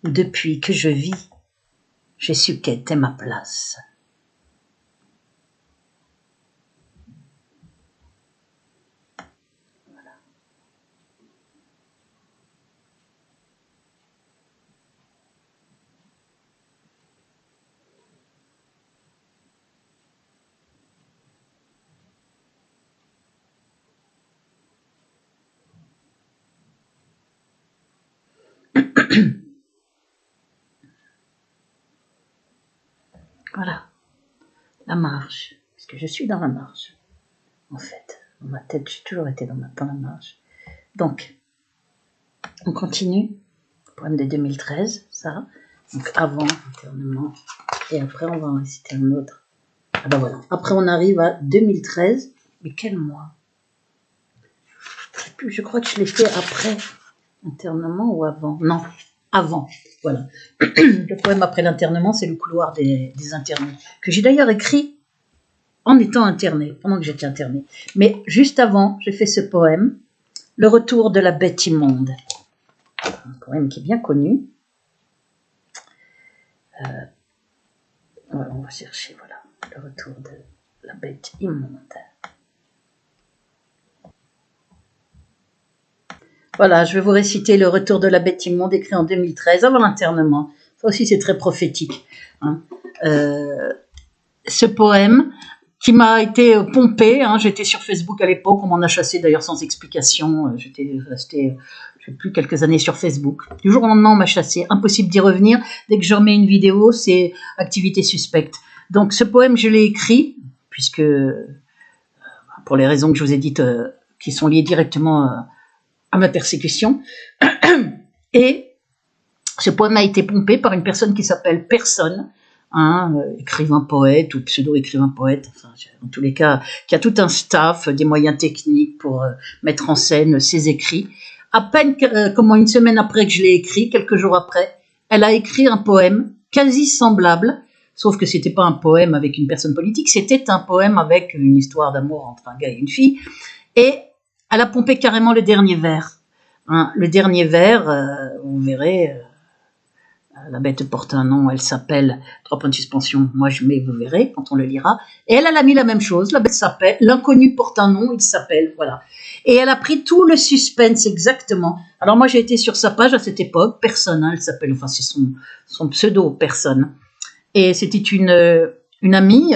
où depuis que je vis, j'ai su qu'était ma place. Voilà, la marge, parce que je suis dans la marge, en fait. Dans ma tête, j'ai toujours été dans la marge. Donc, on continue. Poème de 2013, ça. Donc, avant l'internement. Et après, on va en réciter un autre. Ah ben voilà. Après, on arrive à 2013. Mais quel mois? Je sais plus, je crois que je l'ai fait après l'internement ou avant. Non, avant. Voilà. Le poème après l'internement, c'est le couloir des internés. Que j'ai d'ailleurs écrit en étant interné, pendant que j'étais interné. Mais juste avant, j'ai fait ce poème, Le retour de la bête immonde. Un poème qui est bien connu. Voilà, on va chercher, voilà, le retour de la bête immonde. Voilà, je vais vous réciter le retour de la bête immonde écrit en 2013, avant l'internement. Ça aussi, c'est très prophétique. Hein. Ce poème qui m'a été pompé, hein, j'étais sur Facebook à l'époque, on m'en a chassé d'ailleurs sans explication, j'étais restée, je sais plus, quelques années sur Facebook. Du jour au lendemain, on m'a chassé, impossible d'y revenir. Dès que je remets une vidéo, c'est activité suspecte. Donc ce poème, je l'ai écrit, puisque, pour les raisons que je vous ai dites, qui sont liées directement à ma persécution, et ce poème a été pompé par une personne qui s'appelle Personne, écrivain poète ou pseudo-écrivain poète, enfin, en tous les cas, qui a tout un staff, des moyens techniques pour mettre en scène ses écrits. À peine, comment une semaine après que je l'ai écrit, quelques jours après, elle a écrit un poème quasi semblable, sauf que c'était pas un poème avec une personne politique, c'était un poème avec une histoire d'amour entre un gars et une fille, et elle a pompé carrément le dernier vers. Le dernier vers, vous verrez... la bête porte un nom, elle s'appelle, 3 points de suspension, moi je mets, vous verrez, quand on le lira. Et elle a mis la même chose, la bête s'appelle, l'inconnu porte un nom, il s'appelle, voilà. Et elle a pris tout le suspense exactement. Alors moi j'ai été sur sa page à cette époque, Personne, elle s'appelle, enfin c'est son pseudo, Personne. Et c'était une amie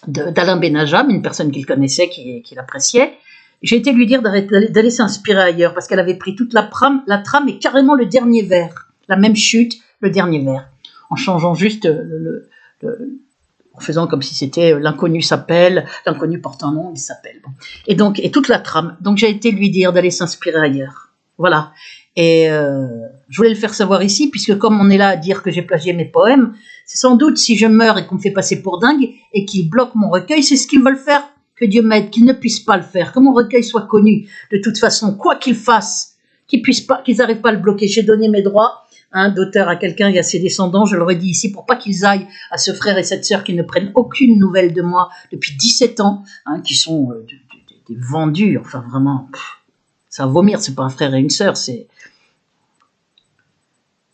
d'Alain Benajam, une personne qu'il connaissait, qui l'appréciait. J'ai été lui dire d'aller s'inspirer ailleurs, parce qu'elle avait pris toute la trame et carrément le dernier vers. La même chute, le dernier vers, en changeant juste en faisant comme si c'était l'inconnu s'appelle, l'inconnu porte un nom, il s'appelle. Bon. Et toute la trame. Donc j'ai été lui dire d'aller s'inspirer ailleurs. Voilà. Et je voulais le faire savoir ici, puisque comme on est là à dire que j'ai plagié mes poèmes, c'est sans doute si je meurs et qu'on me fait passer pour dingue et qu'ils bloquent mon recueil, c'est ce qu'ils veulent faire. Que Dieu m'aide, qu'ils ne puissent pas le faire, que mon recueil soit connu. De toute façon, quoi qu'ils fassent, qu'ils n'arrivent pas à le bloquer. J'ai donné mes droits d'auteur à quelqu'un et à ses descendants, je leur ai dit ici, pour pas qu'ils aillent à ce frère et cette sœur qui ne prennent aucune nouvelle de moi depuis 17 ans, qui sont des vendus, enfin vraiment, ça va vomir, c'est pas un frère et une sœur, c'est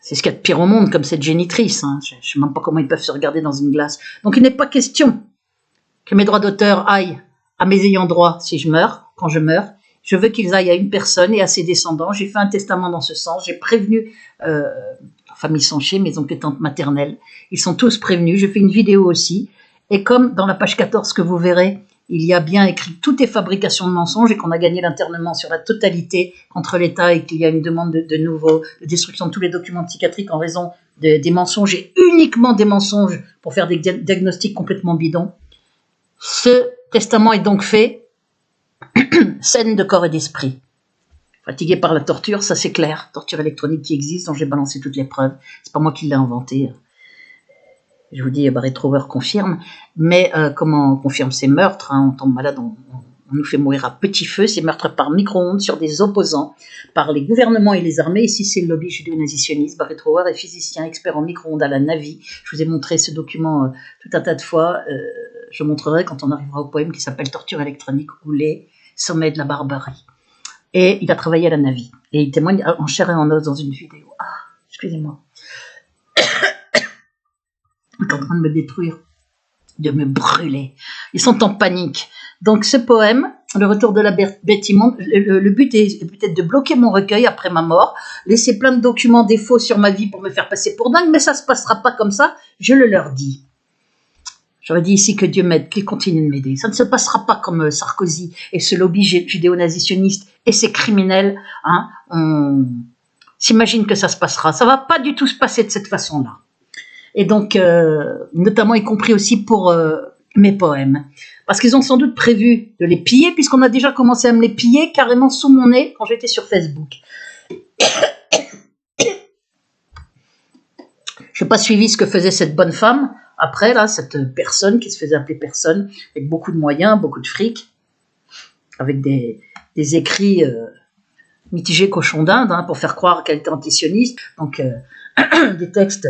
ce qu'il y a de pire au monde, comme cette génitrice, je sais même pas comment ils peuvent se regarder dans une glace. Donc il n'est pas question que mes droits d'auteur aillent à mes ayants droit si je meurs, quand je meurs. Je veux qu'ils aillent à une personne et à ses descendants. J'ai fait un testament dans ce sens. J'ai prévenu, enfin ils sont chez mes oncles et tantes maternelles. Ils sont tous prévenus. J'ai fait une vidéo aussi. Et comme dans la page 14 que vous verrez, il y a bien écrit « Tout est fabrication de mensonges » et qu'on a gagné l'internement sur la totalité contre l'État et qu'il y a une demande de destruction de tous les documents psychiatriques en raison des mensonges et uniquement des mensonges pour faire des diagnostics complètement bidons. Ce testament est donc fait saine de corps et d'esprit. Fatigué par la torture, ça c'est clair. Torture électronique qui existe, dont j'ai balancé toutes les preuves. C'est pas moi qui l'ai inventé. Je vous dis, Barrett Trower confirme. Mais comment on confirme ces meurtres, on tombe malade, on nous fait mourir à petit feu, ces meurtres par micro-ondes sur des opposants, par les gouvernements et les armées. Ici, c'est le lobby judéo-nazitionniste. Barrett Trower est physicien, expert en micro-ondes à la Navy. Je vous ai montré ce document tout un tas de fois. Je montrerai quand on arrivera au poème qui s'appelle Torture électronique ou les sommets de la barbarie. Et il a travaillé à la Navy. Et il témoigne en chair et en os dans une vidéo. Excusez-moi. Il est en train de me détruire, de me brûler. Ils sont en panique. Donc ce poème, Le retour de la bête immonde, le but est peut-être de bloquer mon recueil après ma mort, laisser plein de documents défauts sur ma vie pour me faire passer pour dingue, mais ça ne se passera pas comme ça, je le leur dis. J'aurais dit ici que Dieu m'aide, qu'il continue de m'aider. Ça ne se passera pas comme Sarkozy et ce lobby judéo-nazitionniste et ces criminels ont s'imagine que ça se passera. Ça va pas du tout se passer de cette façon-là. Et donc, notamment y compris aussi pour mes poèmes. Parce qu'ils ont sans doute prévu de les piller, puisqu'on a déjà commencé à me les piller carrément sous mon nez quand j'étais sur Facebook. Je n'ai pas suivi ce que faisait cette bonne femme, après, là, cette personne qui se faisait appeler personne, avec beaucoup de moyens, beaucoup de fric, avec des écrits mitigés cochon d'Inde, hein, pour faire croire qu'elle était antisioniste. Donc, des textes,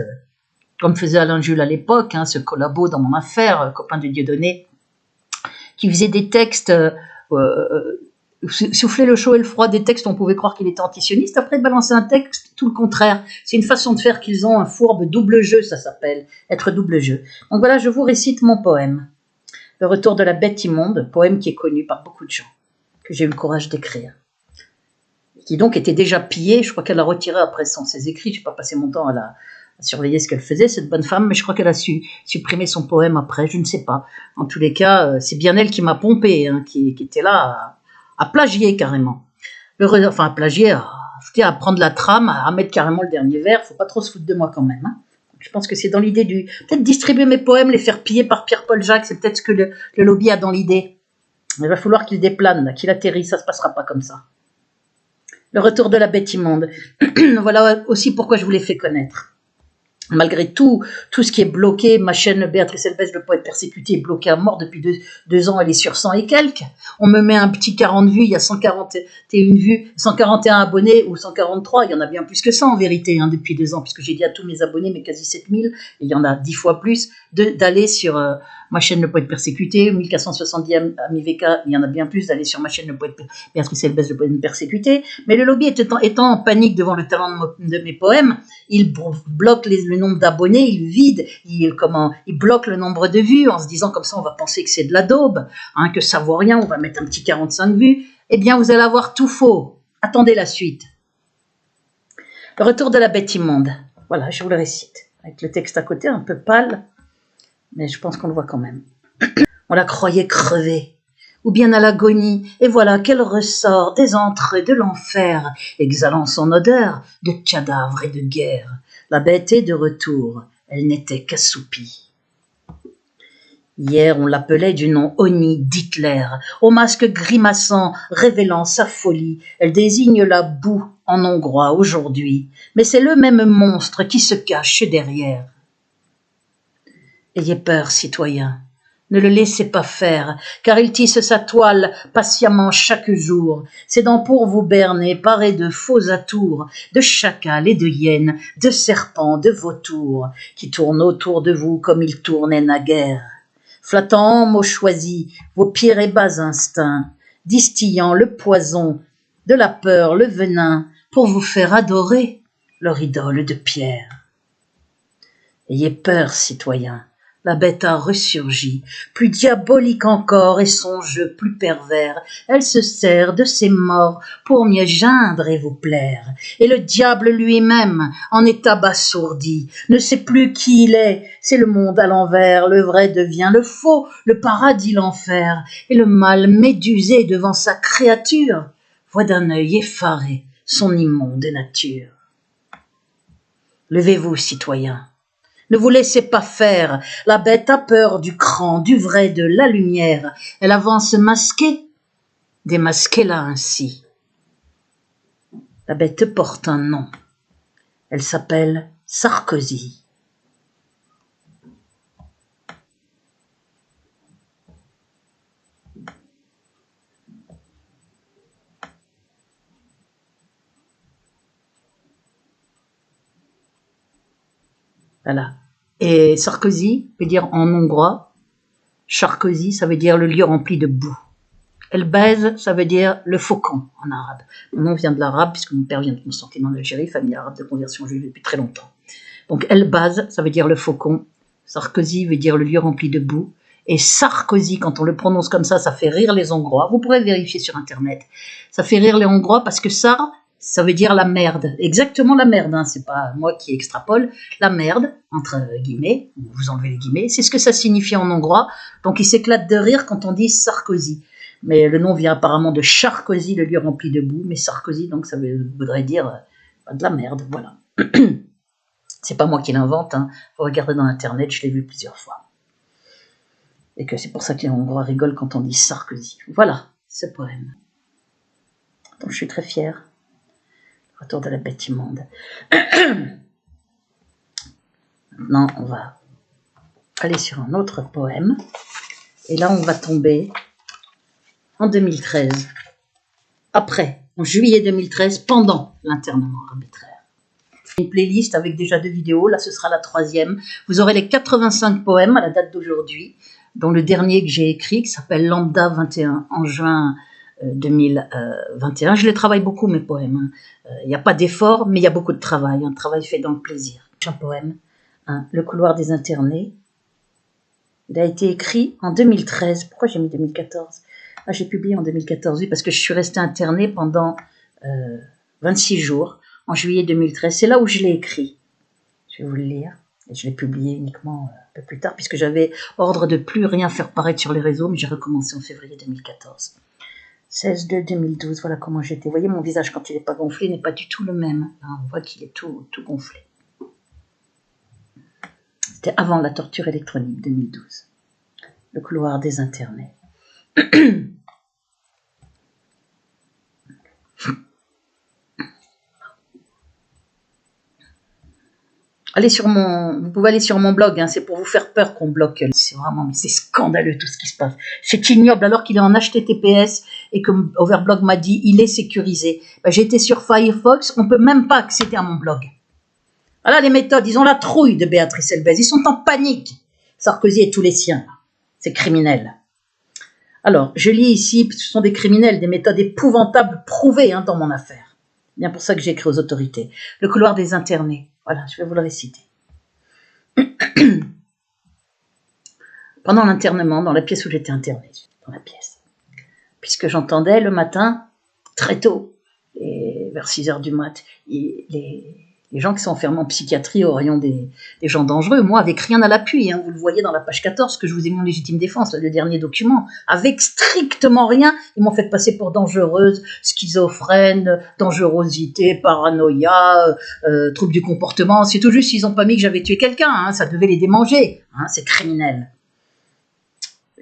comme faisait Alain Jules à l'époque, hein, ce collabo dans mon affaire, copain de Dieudonné, qui faisait des textes, souffler le chaud et le froid des textes, on pouvait croire qu'il était antisioniste, après balancer un texte, tout le contraire. C'est une façon de faire qu'ils ont, un fourbe double jeu, ça s'appelle, être double jeu. Donc voilà, je vous récite mon poème, Le retour de la bête immonde, poème qui est connu par beaucoup de gens, que j'ai eu le courage d'écrire, qui donc était déjà pillé, je crois qu'elle l'a retiré après ses écrits, je n'ai pas passé mon temps à surveiller ce qu'elle faisait, cette bonne femme, mais je crois qu'elle a supprimé son poème après, je ne sais pas. En tous les cas, c'est bien elle qui m'a pompé, hein, qui était là à plagier carrément. Enfin, à plagier, à prendre la trame, à mettre carrément le dernier vers, faut pas trop se foutre de moi quand même. Hein. Je pense que c'est dans l'idée peut-être distribuer mes poèmes, les faire piller par Pierre-Paul Jacques, c'est peut-être ce que le lobby a dans l'idée. Il va falloir qu'il déplane, qu'il atterrisse, ça se passera pas comme ça. Le retour de la bête immonde. Voilà aussi pourquoi je vous l'ai fait connaître. Malgré tout ce qui est bloqué, ma chaîne Béatrice Elbès, le poète persécuté, est bloquée à mort depuis deux ans, elle est sur 100 et quelques. On me met un petit 40 vues, il y a 141 vues, 141 abonnés ou 143, il y en a bien plus que ça en vérité, hein, depuis 2 ans, puisque j'ai dit à tous mes abonnés, mais quasi 7000, et il y en a 10 fois plus, d'aller sur ma chaîne Le Poète Persécuté, 1470 amis VK, il y en a bien plus, d'aller sur ma chaîne Le Poète Béatrice Elbès, le Poète Persécuté. Mais le lobby étant en panique devant le talent de mes poèmes, il bloque le nombre d'abonnés, il vide, il bloque le nombre de vues en se disant comme ça on va penser que c'est de la daube, hein, que ça vaut rien, on va mettre un petit 45 vues. Eh bien vous allez avoir tout faux. Attendez la suite. Le retour de la bête immonde. Voilà, je vous le récite. Avec le texte à côté, un peu pâle, mais je pense qu'on le voit quand même. On la croyait crevée, ou bien à l'agonie, et voilà qu'elle ressort des entrées de l'enfer, exhalant son odeur de cadavre et de guerre. La bête est de retour, elle n'était qu'assoupie. Hier, on l'appelait du nom honni d'Hitler, au masque grimaçant, révélant sa folie. Elle désigne la boue en hongrois aujourd'hui, mais c'est le même monstre qui se cache derrière. Ayez peur, citoyens. Ne le laissez pas faire, car il tisse sa toile patiemment chaque jour. Ses dents pour vous berner, parées de faux atours, de chacals et de hyènes, de serpents, de vautours, qui tournent autour de vous comme ils tournaient naguère. Flattant mots choisis, vos pires et bas instincts, distillant le poison, de la peur, le venin, pour vous faire adorer leur idole de pierre. Ayez peur, citoyens. La bête a ressurgi, plus diabolique encore et son jeu plus pervers. Elle se sert de ses morts pour mieux geindre et vous plaire. Et le diable lui-même, en est abasourdi, ne sait plus qui il est. C'est le monde à l'envers, le vrai devient le faux, le paradis l'enfer. Et le mal médusé devant sa créature voit d'un œil effaré son immonde nature. Levez-vous, citoyens. Ne vous laissez pas faire, la bête a peur du cran, du vrai, de la lumière. Elle avance masquée, démasquez-la ainsi. La bête porte un nom, elle s'appelle Sarkozy. Voilà. Et Sarkozy veut dire en hongrois, Sarkozy, ça veut dire le lieu rempli de boue. Elbaz, ça veut dire le faucon en arabe. Mon nom vient de l'arabe, puisque mon père vient de Constantine en Algérie, famille arabe de conversion juive depuis très longtemps. Donc Elbaz, ça veut dire le faucon. Sarkozy veut dire le lieu rempli de boue. Et Sarkozy, quand on le prononce comme ça fait rire les Hongrois. Vous pourrez vérifier sur Internet. Ça fait rire les Hongrois parce que ça veut dire la merde. Exactement la merde, hein. C'est pas moi qui extrapole. La merde, entre guillemets, vous enlevez les guillemets, c'est ce que ça signifie en hongrois. Donc ils s'éclatent de rire quand on dit Sarkozy. Mais le nom vient apparemment de Charkozy, le lieu rempli de boue. Mais Sarkozy, donc ça voudrait dire Pas de la merde, voilà. C'est pas moi qui l'invente, hein. Faut regarder dans Internet, je l'ai vu plusieurs fois. Et que c'est pour ça que les Hongrois rigolent quand on dit Sarkozy. Voilà, ce poème. Donc je suis très fière. Retour de la bête immonde. Maintenant, on va aller sur un autre poème. Et là, on va tomber en 2013. Après, en juillet 2013, pendant l'internement arbitraire. Une playlist avec déjà 2 vidéos. Là, ce sera la 3e. Vous aurez les 85 poèmes à la date d'aujourd'hui, dont le dernier que j'ai écrit, qui s'appelle Lambda 21, en juin 2021. Je les travaille beaucoup, mes poèmes. Il n'y a pas d'effort, mais il y a beaucoup de travail. Un travail fait dans le plaisir. Un poème, hein, Le couloir des internés. Il a été écrit en 2013. Pourquoi j'ai mis 2014 ? Ah, j'ai publié en 2014, oui, parce que je suis restée internée pendant 26 jours, en juillet 2013. C'est là où je l'ai écrit. Je vais vous le lire. Et je l'ai publié uniquement un peu plus tard, puisque j'avais ordre de plus rien faire paraître sur les réseaux, mais j'ai recommencé en février 2014. 16/2/2012, voilà comment j'étais. Vous voyez, mon visage, quand il n'est pas gonflé, n'est pas du tout le même. Hein, on voit qu'il est tout gonflé. C'était avant la torture électronique, 2012. Le couloir des internés. Vous pouvez aller sur mon blog, hein, c'est pour vous faire peur qu'on bloque. C'est vraiment, mais c'est scandaleux tout ce qui se passe. C'est ignoble alors qu'il est en HTTPS et que Overblog m'a dit il est sécurisé. Ben, j'ai été sur Firefox, on peut même pas accéder à mon blog. Voilà les méthodes, ils ont la trouille de Béatrice Elbez, ils sont en panique. Sarkozy et tous les siens, c'est criminel. Alors, je lis ici, ce sont des criminels, des méthodes épouvantables prouvées hein, dans mon affaire. C'est bien pour ça que j'ai écrit aux autorités. Le couloir des internés. Voilà, je vais vous le réciter. Pendant l'internement, dans la pièce où j'étais internée, dans la pièce, puisque j'entendais le matin, très tôt, et vers 6h du mat, les gens qui sont enfermés en psychiatrie au rayon des gens dangereux, moi, avec rien à l'appui, hein, vous le voyez dans la page 14, que je vous ai mis en légitime défense, là, le dernier document, avec strictement rien, ils m'ont fait passer pour dangereuse, schizophrène, dangerosité, paranoïa, trouble du comportement, c'est tout juste s'ils n'ont pas mis que j'avais tué quelqu'un, hein, ça devait les démanger, hein, c'est criminel.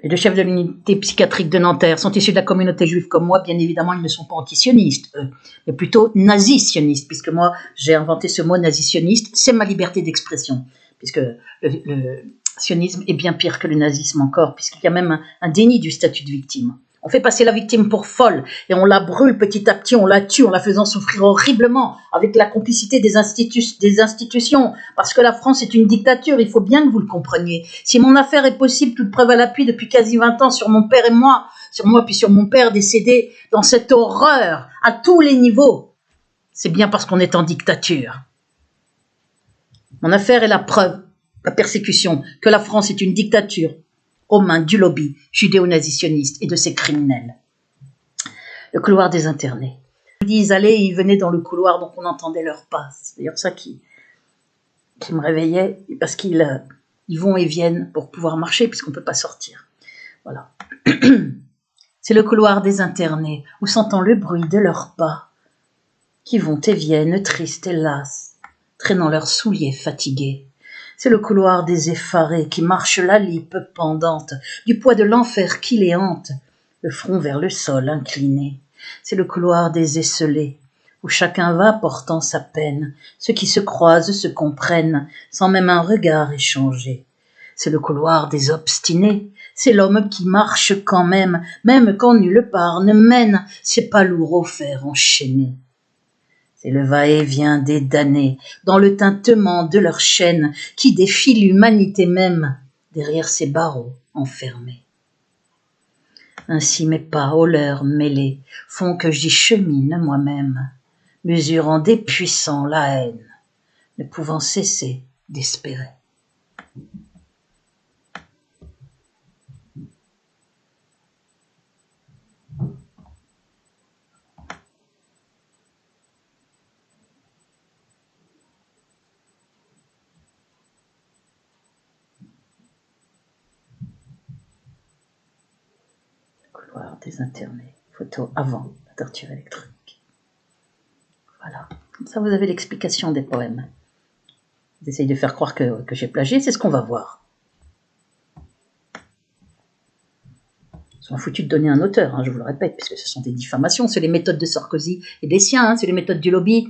Les deux chefs de l'unité psychiatrique de Nanterre sont issus de la communauté juive comme moi. Bien évidemment, ils ne sont pas antisionistes, mais plutôt nazisionistes, puisque moi, j'ai inventé ce mot nazisioniste. C'est ma liberté d'expression, puisque le sionisme est bien pire que le nazisme encore, puisqu'il y a même un déni du statut de victime. On fait passer la victime pour folle et on la brûle petit à petit, on la tue en la faisant souffrir horriblement avec la complicité des institutions. Parce que la France est une dictature, il faut bien que vous le compreniez. Si mon affaire est possible, toute preuve à l'appui depuis quasi 20 ans sur mon père et moi, sur moi puis sur mon père décédé dans cette horreur à tous les niveaux, c'est bien parce qu'on est en dictature. Mon affaire est la preuve, la persécution, que la France est une dictature aux mains du lobby judéo-nazitionniste et de ses criminels. Le couloir des internés. Ils disent allez, ils venaient dans le couloir, donc on entendait leurs pas. C'est d'ailleurs ça qui me réveillait, parce qu'ils vont et viennent pour pouvoir marcher, puisqu'on ne peut pas sortir. Voilà. C'est le couloir des internés, où s'entend le bruit de leurs pas, qui vont et viennent, tristes et lasses, traînant leurs souliers fatigués. C'est le couloir des effarés qui marchent la lippe pendante, du poids de l'enfer qui les hante, le front vers le sol incliné. C'est le couloir des esselés, où chacun va portant sa peine, ceux qui se croisent se comprennent, sans même un regard échangé. C'est le couloir des obstinés, c'est l'homme qui marche quand même quand nulle part ne mène, c'est pas lourd au fer enchaîné. C'est le va-et-vient des damnés, dans le tintement de leur chaîne, qui défie l'humanité même, derrière ses barreaux enfermés. Ainsi mes pas aux leurs mêlés font que j'y chemine moi-même, mesurant dépuissant la haine, ne pouvant cesser d'espérer. Des internés, photo avant la torture électronique. Voilà, Ça, vous avez l'explication des poèmes. J'essaye de faire croire que j'ai plagié, c'est ce qu'on va voir. Ils sont foutus de donner un auteur, hein, je vous le répète, puisque ce sont des diffamations, c'est les méthodes de Sarkozy et des siens, hein, c'est les méthodes du lobby,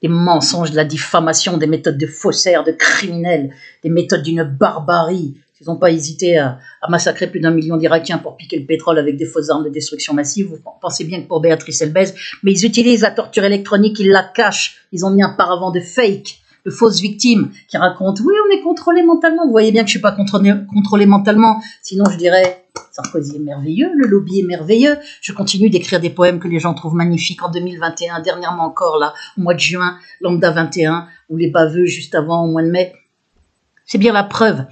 des mensonges, de la diffamation, des méthodes de faussaires, de criminels, des méthodes d'une barbarie. Ils n'ont pas hésité à massacrer plus d'1 million d'Irakiens pour piquer le pétrole avec des fausses armes de destruction massive. Vous pensez bien que pour Béatrice Elbez, mais ils utilisent la torture électronique, ils la cachent, ils ont mis un paravent de fake, de fausses victimes qui racontent « oui, on est contrôlé mentalement ». Vous voyez bien que je ne suis pas contrôlé mentalement, sinon je dirais « Sarkozy est merveilleux, le lobby est merveilleux ». Je continue d'écrire des poèmes que les gens trouvent magnifiques en 2021, dernièrement encore, là, au mois de juin, Lambda 21, ou les baveux juste avant, au mois de mai. C'est bien la preuve.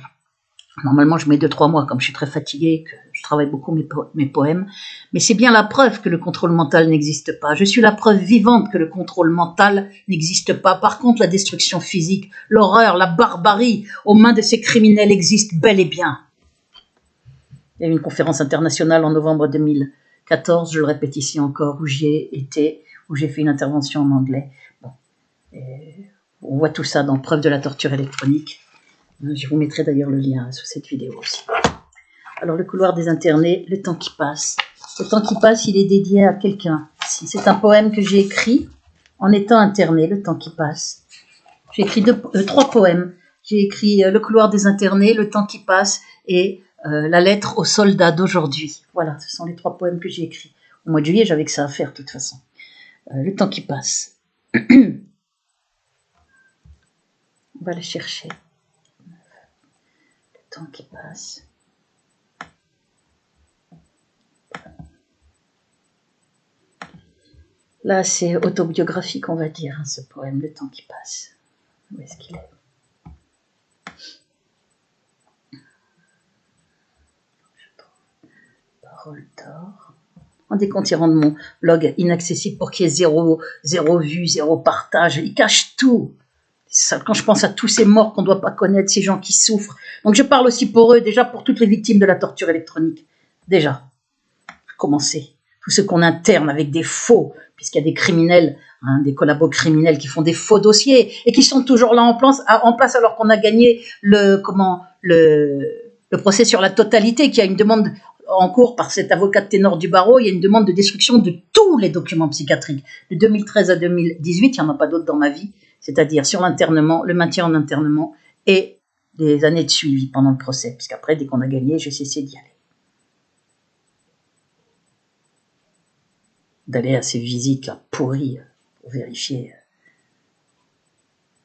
Normalement, je mets 2-3 mois, comme je suis très fatiguée, que je travaille beaucoup mes poèmes. Mais c'est bien la preuve que le contrôle mental n'existe pas. Je suis la preuve vivante que le contrôle mental n'existe pas. Par contre, la destruction physique, l'horreur, la barbarie aux mains de ces criminels existent bel et bien. Il y a eu une conférence internationale en novembre 2014, je le répète ici encore, où j'y ai été, où j'ai fait une intervention en anglais. Bon. On voit tout ça dans Preuve de la torture électronique. Je vous mettrai d'ailleurs le lien sous cette vidéo aussi. Alors, le couloir des internés, le temps qui passe. Le temps qui passe, il est dédié à quelqu'un. C'est un poème que j'ai écrit en étant interné, le temps qui passe. J'ai écrit 3 poèmes. J'ai écrit le couloir des internés, le temps qui passe et la lettre aux soldats d'aujourd'hui. Voilà, ce sont les 3 poèmes que j'ai écrits. Au mois de juillet, j'avais que ça à faire de toute façon. Le temps qui passe. On va le chercher. Le temps qui passe. Là, c'est autobiographique, on va dire, hein, ce poème, le temps qui passe. Où est-ce qu'il est ? Parole d'or. Rendez compte, ils rendent mon blog inaccessible pour qu'il y ait zéro vue, 0 partage. Ils cachent tout. Ça, quand je pense à tous ces morts qu'on ne doit pas connaître, ces gens qui souffrent. Donc je parle aussi pour eux, déjà pour toutes les victimes de la torture électronique. Déjà, commencer. Tous ceux qu'on interne avec des faux, puisqu'il y a des criminels, hein, des collabos criminels qui font des faux dossiers et qui sont toujours là en place alors qu'on a gagné le procès sur la totalité, qui a une demande en cours par cet avocat de ténor du barreau. Il y a une demande de destruction de tous les documents psychiatriques. De 2013 à 2018, il n'y en a pas d'autres dans ma vie, c'est-à-dire sur l'internement, le maintien en internement et des années de suivi pendant le procès, puisqu'après, dès qu'on a gagné, j'ai cessé d'y aller. D'aller à ces visites là pourries pour vérifier.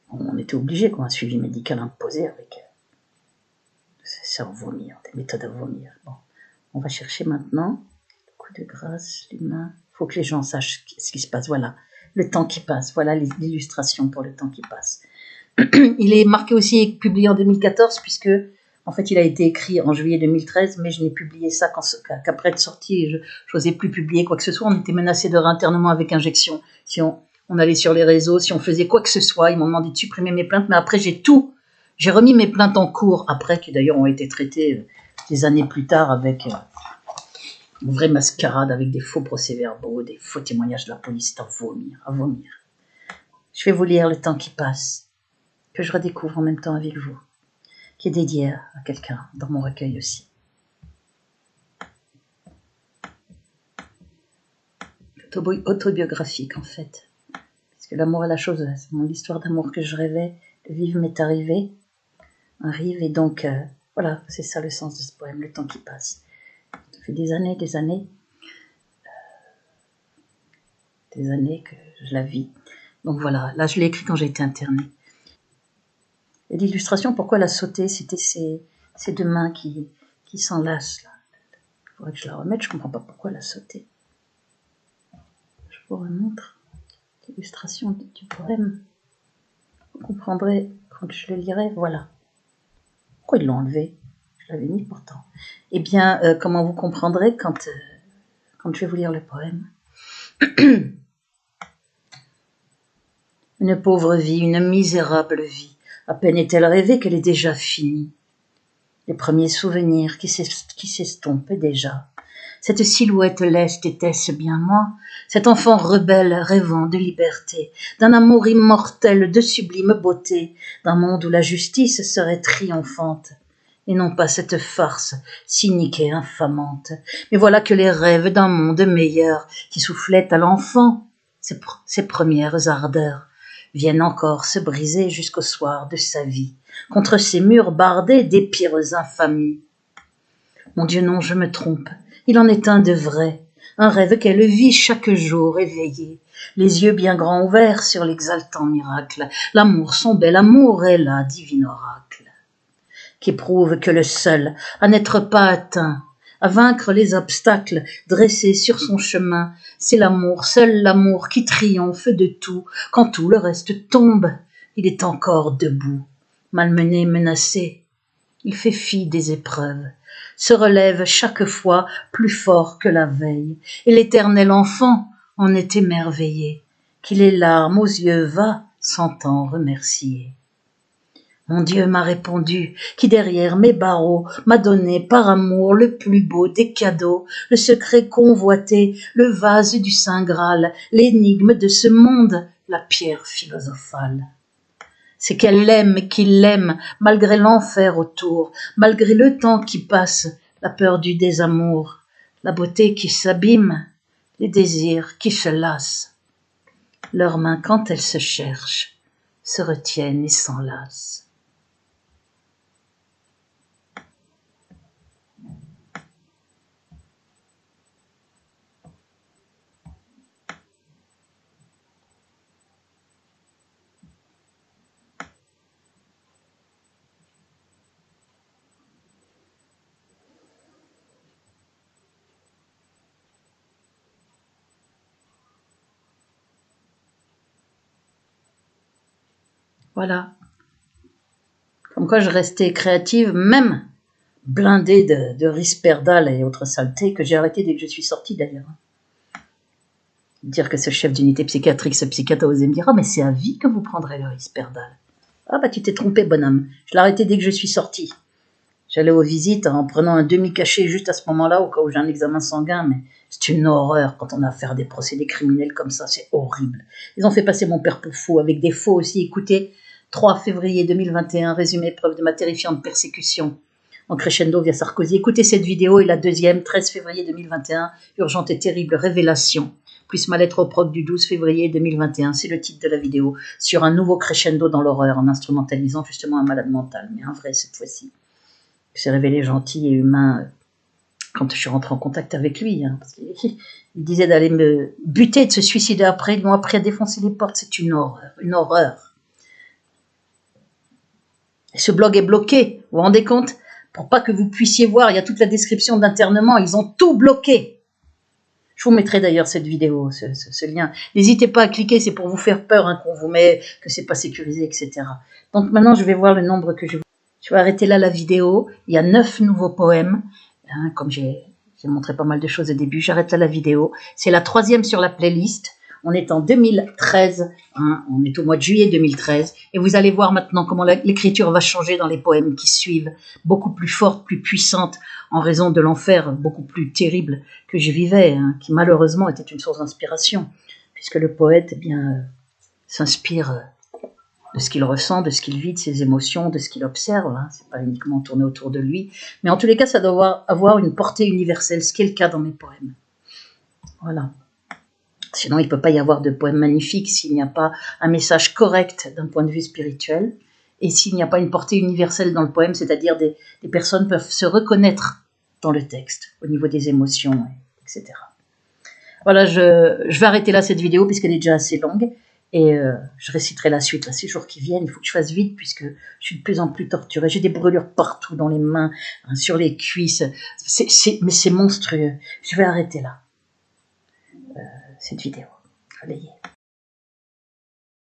On était obligé, quoi, un suivi médical imposé avec ça à vomir, des méthodes à vomir. Bon, on va chercher maintenant le coup de grâce, l'humain. Il faut que les gens sachent ce qui se passe. Voilà, le temps qui passe. Voilà l'illustration pour le temps qui passe. Il est marqué aussi et publié en 2014 puisque en fait, il a été écrit en juillet 2013, mais je n'ai publié ça qu'après être sorti. Je n'osais plus publier quoi que ce soit. On était menacé de réinternement avec injection. Si on allait sur les réseaux, si on faisait quoi que ce soit, ils m'ont demandé de supprimer mes plaintes. Mais après, j'ai remis mes plaintes en cours, après, qui d'ailleurs ont été traitées des années plus tard avec une vraie mascarade, avec des faux procès-verbaux, des faux témoignages de la police. À vomir, à vomir. Je vais vous lire Le temps qui passe, que je redécouvre en même temps avec vous, qui est dédié à quelqu'un dans mon recueil aussi. Autobiographique en fait, parce que l'amour est la chose, c'est mon histoire d'amour que je rêvais de vivre m'est arrivé, arrive et donc voilà, c'est ça le sens de ce poème, le temps qui passe. Ça fait des années que je la vis. Donc voilà, là je l'ai écrit quand j'ai été internée. Et l'illustration, pourquoi la sauter, c'était ces 2 mains qui s'enlacent là. Il faudrait que je la remette, je ne comprends pas pourquoi la sauter. Je vous remontre l'illustration du poème. Vous comprendrez quand je le lirai, voilà. Pourquoi ils l'ont enlevé ? Je l'avais mis pourtant. Eh bien, comment vous comprendrez quand je vais vous lire le poème. Une pauvre vie, une misérable vie. À peine est-elle rêvée qu'elle est déjà finie. Les premiers souvenirs qui s'estompent déjà. Cette silhouette leste était-ce bien moi? Cet enfant rebelle rêvant de liberté, d'un amour immortel, de sublime beauté, d'un monde où la justice serait triomphante, et non pas cette farce cynique et infamante. Mais voilà que les rêves d'un monde meilleur qui soufflaient à l'enfant ses premières ardeurs viennent encore se briser jusqu'au soir de sa vie, contre ces murs bardés des pires infamies. Mon Dieu, non, je me trompe, il en est un de vrai, un rêve qu'elle vit chaque jour éveillé, les yeux bien grands ouverts sur l'exaltant miracle, l'amour, son bel amour est la divine oracle, qui prouve que le seul à n'être pas atteint, à vaincre les obstacles dressés sur son chemin, c'est l'amour, seul l'amour qui triomphe de tout, quand tout le reste tombe, il est encore debout, malmené, menacé, il fait fi des épreuves, se relève chaque fois plus fort que la veille, et l'éternel enfant en est émerveillé, qui les larmes aux yeux va s'entend remercier. Mon Dieu m'a répondu, qui derrière mes barreaux m'a donné par amour le plus beau des cadeaux, le secret convoité, le vase du Saint Graal, l'énigme de ce monde, la pierre philosophale. C'est qu'elle l'aime, qu'il l'aime, malgré l'enfer autour, malgré le temps qui passe, la peur du désamour, la beauté qui s'abîme, les désirs qui se lassent. Leurs mains, quand elles se cherchent, se retiennent et s'enlacent. Voilà. Comme quoi je restais créative, même blindée de risperdal et autres saletés, que j'ai arrêté dès que je suis sortie d'ailleurs. Dire que ce chef d'unité psychiatrique, ce psychiatre osait me dire « Ah, mais c'est à vie que vous prendrez le risperdal. » Ah bah tu t'es trompé, bonhomme. Je l'ai arrêté dès que je suis sortie. J'allais aux visites en prenant un demi-cachet juste à ce moment-là, au cas où j'ai un examen sanguin, mais c'est une horreur quand on a affaire à des procédés criminels comme ça, c'est horrible. Ils ont fait passer mon père pour fou, avec des faux aussi. Écoutez, 3 février 2021, résumé preuve de ma terrifiante persécution en crescendo via Sarkozy. Écoutez cette vidéo et la deuxième, 13 février 2021, urgente et terrible révélation, plus ma lettre au proc du 12 février 2021, c'est le titre de la vidéo, sur un nouveau crescendo dans l'horreur, en instrumentalisant justement un malade mental, mais un vrai cette fois-ci. Il s'est révélé gentil et humain quand je suis rentrée en contact avec lui, parce qu'il disait d'aller me buter, de se suicider après, ils m'ont appris à défoncer les portes, c'est une horreur, une horreur. Et ce blog est bloqué, vous vous rendez compte? Pour pas que vous puissiez voir, il y a toute la description d'internement, ils ont tout bloqué. Je vous mettrai d'ailleurs cette vidéo, ce lien. N'hésitez pas à cliquer, c'est pour vous faire peur qu'on vous met, que c'est pas sécurisé, etc. Donc maintenant, je vais voir le nombre que je vais arrêter là la vidéo. Il y a 9 nouveaux poèmes. Comme j'ai montré pas mal de choses au début, j'arrête là la vidéo. C'est la 3e sur la playlist. On est en 2013, on est au mois de juillet 2013, et vous allez voir maintenant comment l'écriture va changer dans les poèmes qui suivent, beaucoup plus forte, plus puissante, en raison de l'enfer beaucoup plus terrible que je vivais, qui malheureusement était une source d'inspiration, puisque le poète s'inspire de ce qu'il ressent, de ce qu'il vit, de ses émotions, de ce qu'il observe, c'est pas uniquement tourné autour de lui, mais en tous les cas ça doit avoir une portée universelle, ce qui est le cas dans mes poèmes. Voilà. Sinon, il ne peut pas y avoir de poème magnifique s'il n'y a pas un message correct d'un point de vue spirituel et s'il n'y a pas une portée universelle dans le poème, c'est-à-dire des personnes peuvent se reconnaître dans le texte au niveau des émotions, etc. Voilà, je vais arrêter là cette vidéo puisqu'elle est déjà assez longue et je réciterai la suite ces jours qui viennent. Il faut que je fasse vite puisque je suis de plus en plus torturée. J'ai des brûlures partout dans les mains, sur les cuisses. Mais c'est monstrueux. Je vais arrêter là cette vidéo. Allez.